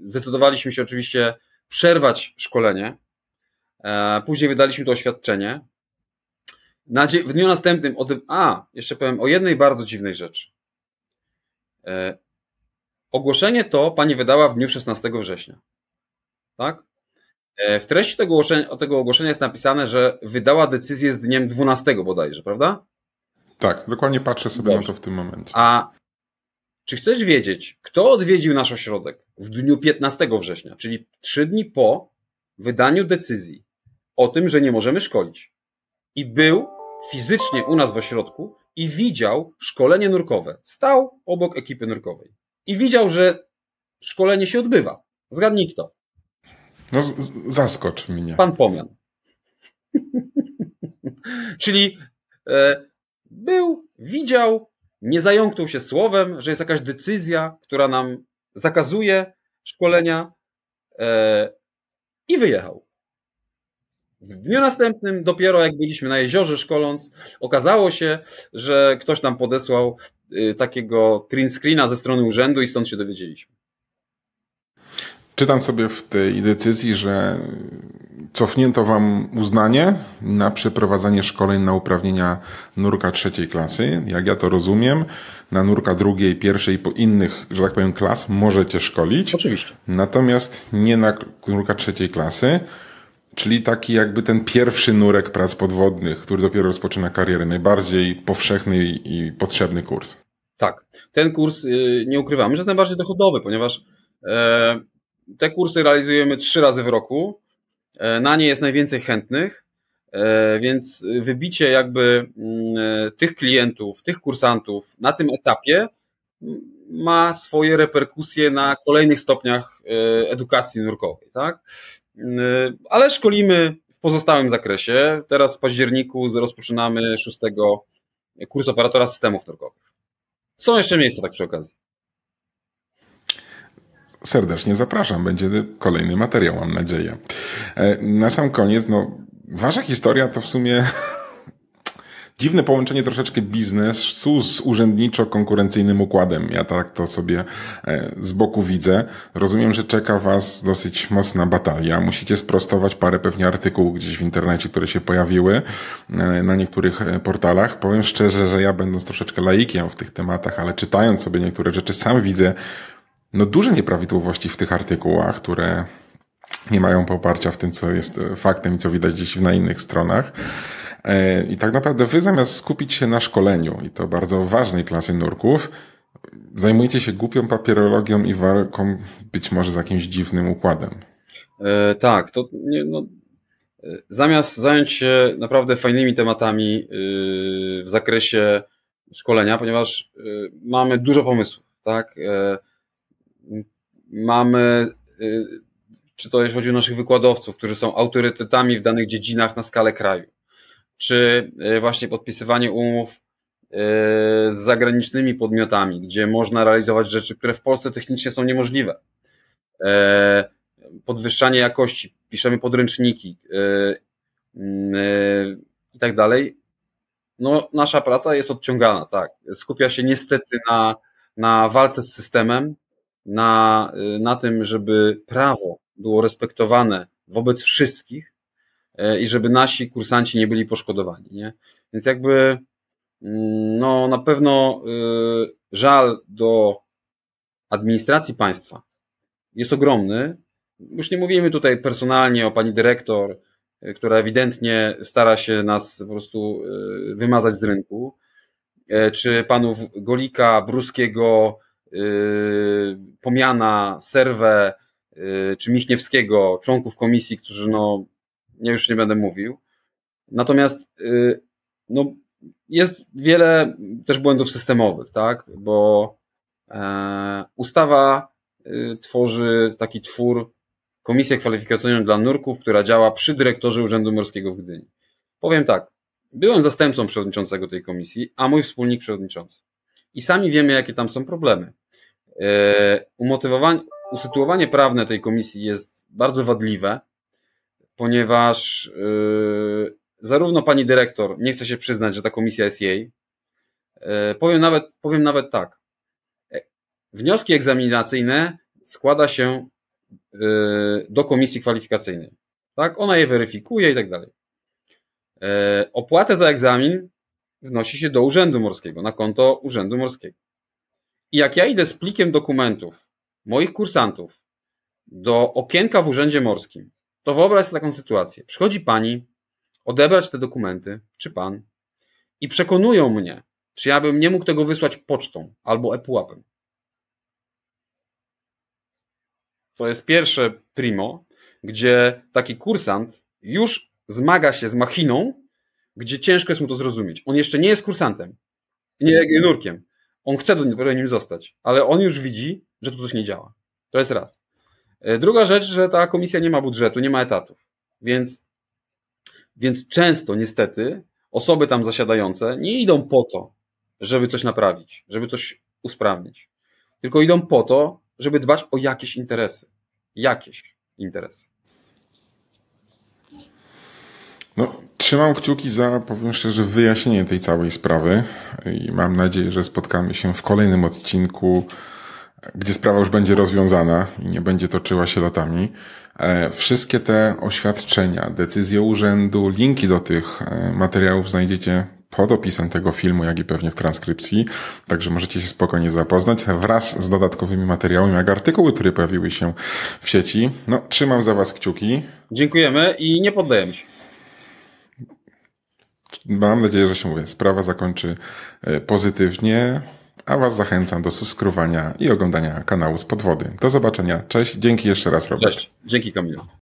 zdecydowaliśmy się oczywiście przerwać szkolenie. Później wydaliśmy to oświadczenie. W dniu następnym o tym, jeszcze powiem o jednej bardzo dziwnej rzeczy. Ogłoszenie to pani wydała w dniu 16 września. Tak? W treści tego ogłoszenia jest napisane, że wydała decyzję z dniem 12 bodajże, prawda? Tak, dokładnie patrzę sobie na to w tym momencie. A czy chcesz wiedzieć, kto odwiedził nasz ośrodek w dniu 15 września, czyli 3 dni po wydaniu decyzji o tym, że nie możemy szkolić? I był fizycznie u nas w ośrodku i widział szkolenie nurkowe. Stał obok ekipy nurkowej. I widział, że szkolenie się odbywa. Zgadnij kto. No zaskocz mnie. Pan Pomian. Czyli widział, nie zająknął się słowem, że jest jakaś decyzja, która nam zakazuje szkolenia i wyjechał. W dniu następnym, dopiero jak byliśmy na jeziorze szkoląc, okazało się, że ktoś nam podesłał takiego print screena ze strony urzędu i stąd się dowiedzieliśmy. Czytam sobie w tej decyzji, że cofnięto wam uznanie na przeprowadzanie szkoleń na uprawnienia nurka 3. klasy. Jak ja to rozumiem, na nurka 2., 1. i po innych, że tak powiem, klas możecie szkolić. Oczywiście. Natomiast nie na nurka 3. klasy, czyli taki jakby ten pierwszy nurek prac podwodnych, który dopiero rozpoczyna karierę, najbardziej powszechny i potrzebny kurs. Tak. Ten kurs, nie ukrywamy, że jest najbardziej dochodowy, ponieważ te kursy realizujemy 3 razy w roku. Na nie jest najwięcej chętnych, więc wybicie jakby tych klientów, tych kursantów na tym etapie ma swoje reperkusje na kolejnych stopniach edukacji nurkowej, tak? Ale szkolimy w pozostałym zakresie. Teraz w październiku rozpoczynamy 6. kurs operatora systemów nurkowych. Są jeszcze miejsca tak przy okazji. Serdecznie zapraszam, będzie kolejny materiał, mam nadzieję. Na sam koniec, wasza historia to w sumie dziwne połączenie troszeczkę biznesu z urzędniczo-konkurencyjnym układem. Ja tak to sobie z boku widzę. Rozumiem, że czeka was dosyć mocna batalia. Musicie sprostować parę pewnie artykułów gdzieś w internecie, które się pojawiły na niektórych portalach. Powiem szczerze, że ja będąc troszeczkę laikiem w tych tematach, ale czytając sobie niektóre rzeczy, sam widzę duże nieprawidłowości w tych artykułach, które nie mają poparcia w tym, co jest faktem i co widać gdzieś na innych stronach. I tak naprawdę wy zamiast skupić się na szkoleniu, i to bardzo ważnej klasy nurków, zajmujecie się głupią papierologią i walką być może z jakimś dziwnym układem. Tak, to zamiast zająć się naprawdę fajnymi tematami w zakresie szkolenia, ponieważ mamy dużo pomysłów, tak? Mamy, czy to jeśli chodzi o naszych wykładowców, którzy są autorytetami w danych dziedzinach na skalę kraju, czy właśnie podpisywanie umów z zagranicznymi podmiotami, gdzie można realizować rzeczy, które w Polsce technicznie są niemożliwe. Podwyższanie jakości, piszemy podręczniki i tak dalej. Nasza praca jest odciągana, tak. Skupia się niestety na walce z systemem, na tym, żeby prawo było respektowane wobec wszystkich i żeby nasi kursanci nie byli poszkodowani, nie? Więc jakby na pewno żal do administracji państwa jest ogromny. Już nie mówimy tutaj personalnie o pani dyrektor, która ewidentnie stara się nas po prostu wymazać z rynku, czy panów Golika, Bruskiego, Pomiana, Serwę, czy Michniewskiego, członków komisji, którzy ja już nie będę mówił. Natomiast jest wiele też błędów systemowych, tak? Bo ustawa tworzy taki twór, komisję kwalifikacyjną dla nurków, która działa przy dyrektorze Urzędu Morskiego w Gdyni. Powiem tak, byłem zastępcą przewodniczącego tej komisji, a mój wspólnik przewodniczący. I sami wiemy, jakie tam są problemy. Usytuowanie prawne tej komisji jest bardzo wadliwe, ponieważ zarówno pani dyrektor nie chce się przyznać, że ta komisja jest jej. Powiem nawet tak. Wnioski egzaminacyjne składa się do komisji kwalifikacyjnej. Tak? Ona je weryfikuje i tak dalej. Opłatę za egzamin wnosi się do Urzędu Morskiego, na konto Urzędu Morskiego. I jak ja idę z plikiem dokumentów moich kursantów do okienka w Urzędzie Morskim, to wyobraź sobie taką sytuację. Przychodzi pani odebrać te dokumenty, czy pan, i przekonują mnie, czy ja bym nie mógł tego wysłać pocztą albo ePUAP-em. To jest pierwsze primo, gdzie taki kursant już zmaga się z machiną, gdzie ciężko jest mu to zrozumieć. On jeszcze nie jest kursantem, nie nurkiem. On chce nim zostać, ale on już widzi, że tu coś nie działa. To jest raz. Druga rzecz, że ta komisja nie ma budżetu, nie ma etatów. Więc często niestety osoby tam zasiadające nie idą po to, żeby coś naprawić, żeby coś usprawnić, tylko idą po to, żeby dbać o jakieś interesy. Jakieś interesy. Trzymam kciuki za, powiem szczerze, wyjaśnienie tej całej sprawy i mam nadzieję, że spotkamy się w kolejnym odcinku, gdzie sprawa już będzie rozwiązana i nie będzie toczyła się latami. Wszystkie te oświadczenia, decyzje urzędu, linki do tych materiałów znajdziecie pod opisem tego filmu, jak i pewnie w transkrypcji, także możecie się spokojnie zapoznać wraz z dodatkowymi materiałami, jak artykuły, które pojawiły się w sieci. Trzymam za was kciuki. Dziękujemy i nie poddajemy się. Mam nadzieję, że się sprawa zakończy pozytywnie, a was zachęcam do subskrybowania i oglądania kanału Spod Wody. Do zobaczenia. Cześć. Dzięki jeszcze raz, Robert. Cześć. Dzięki, Kamilu.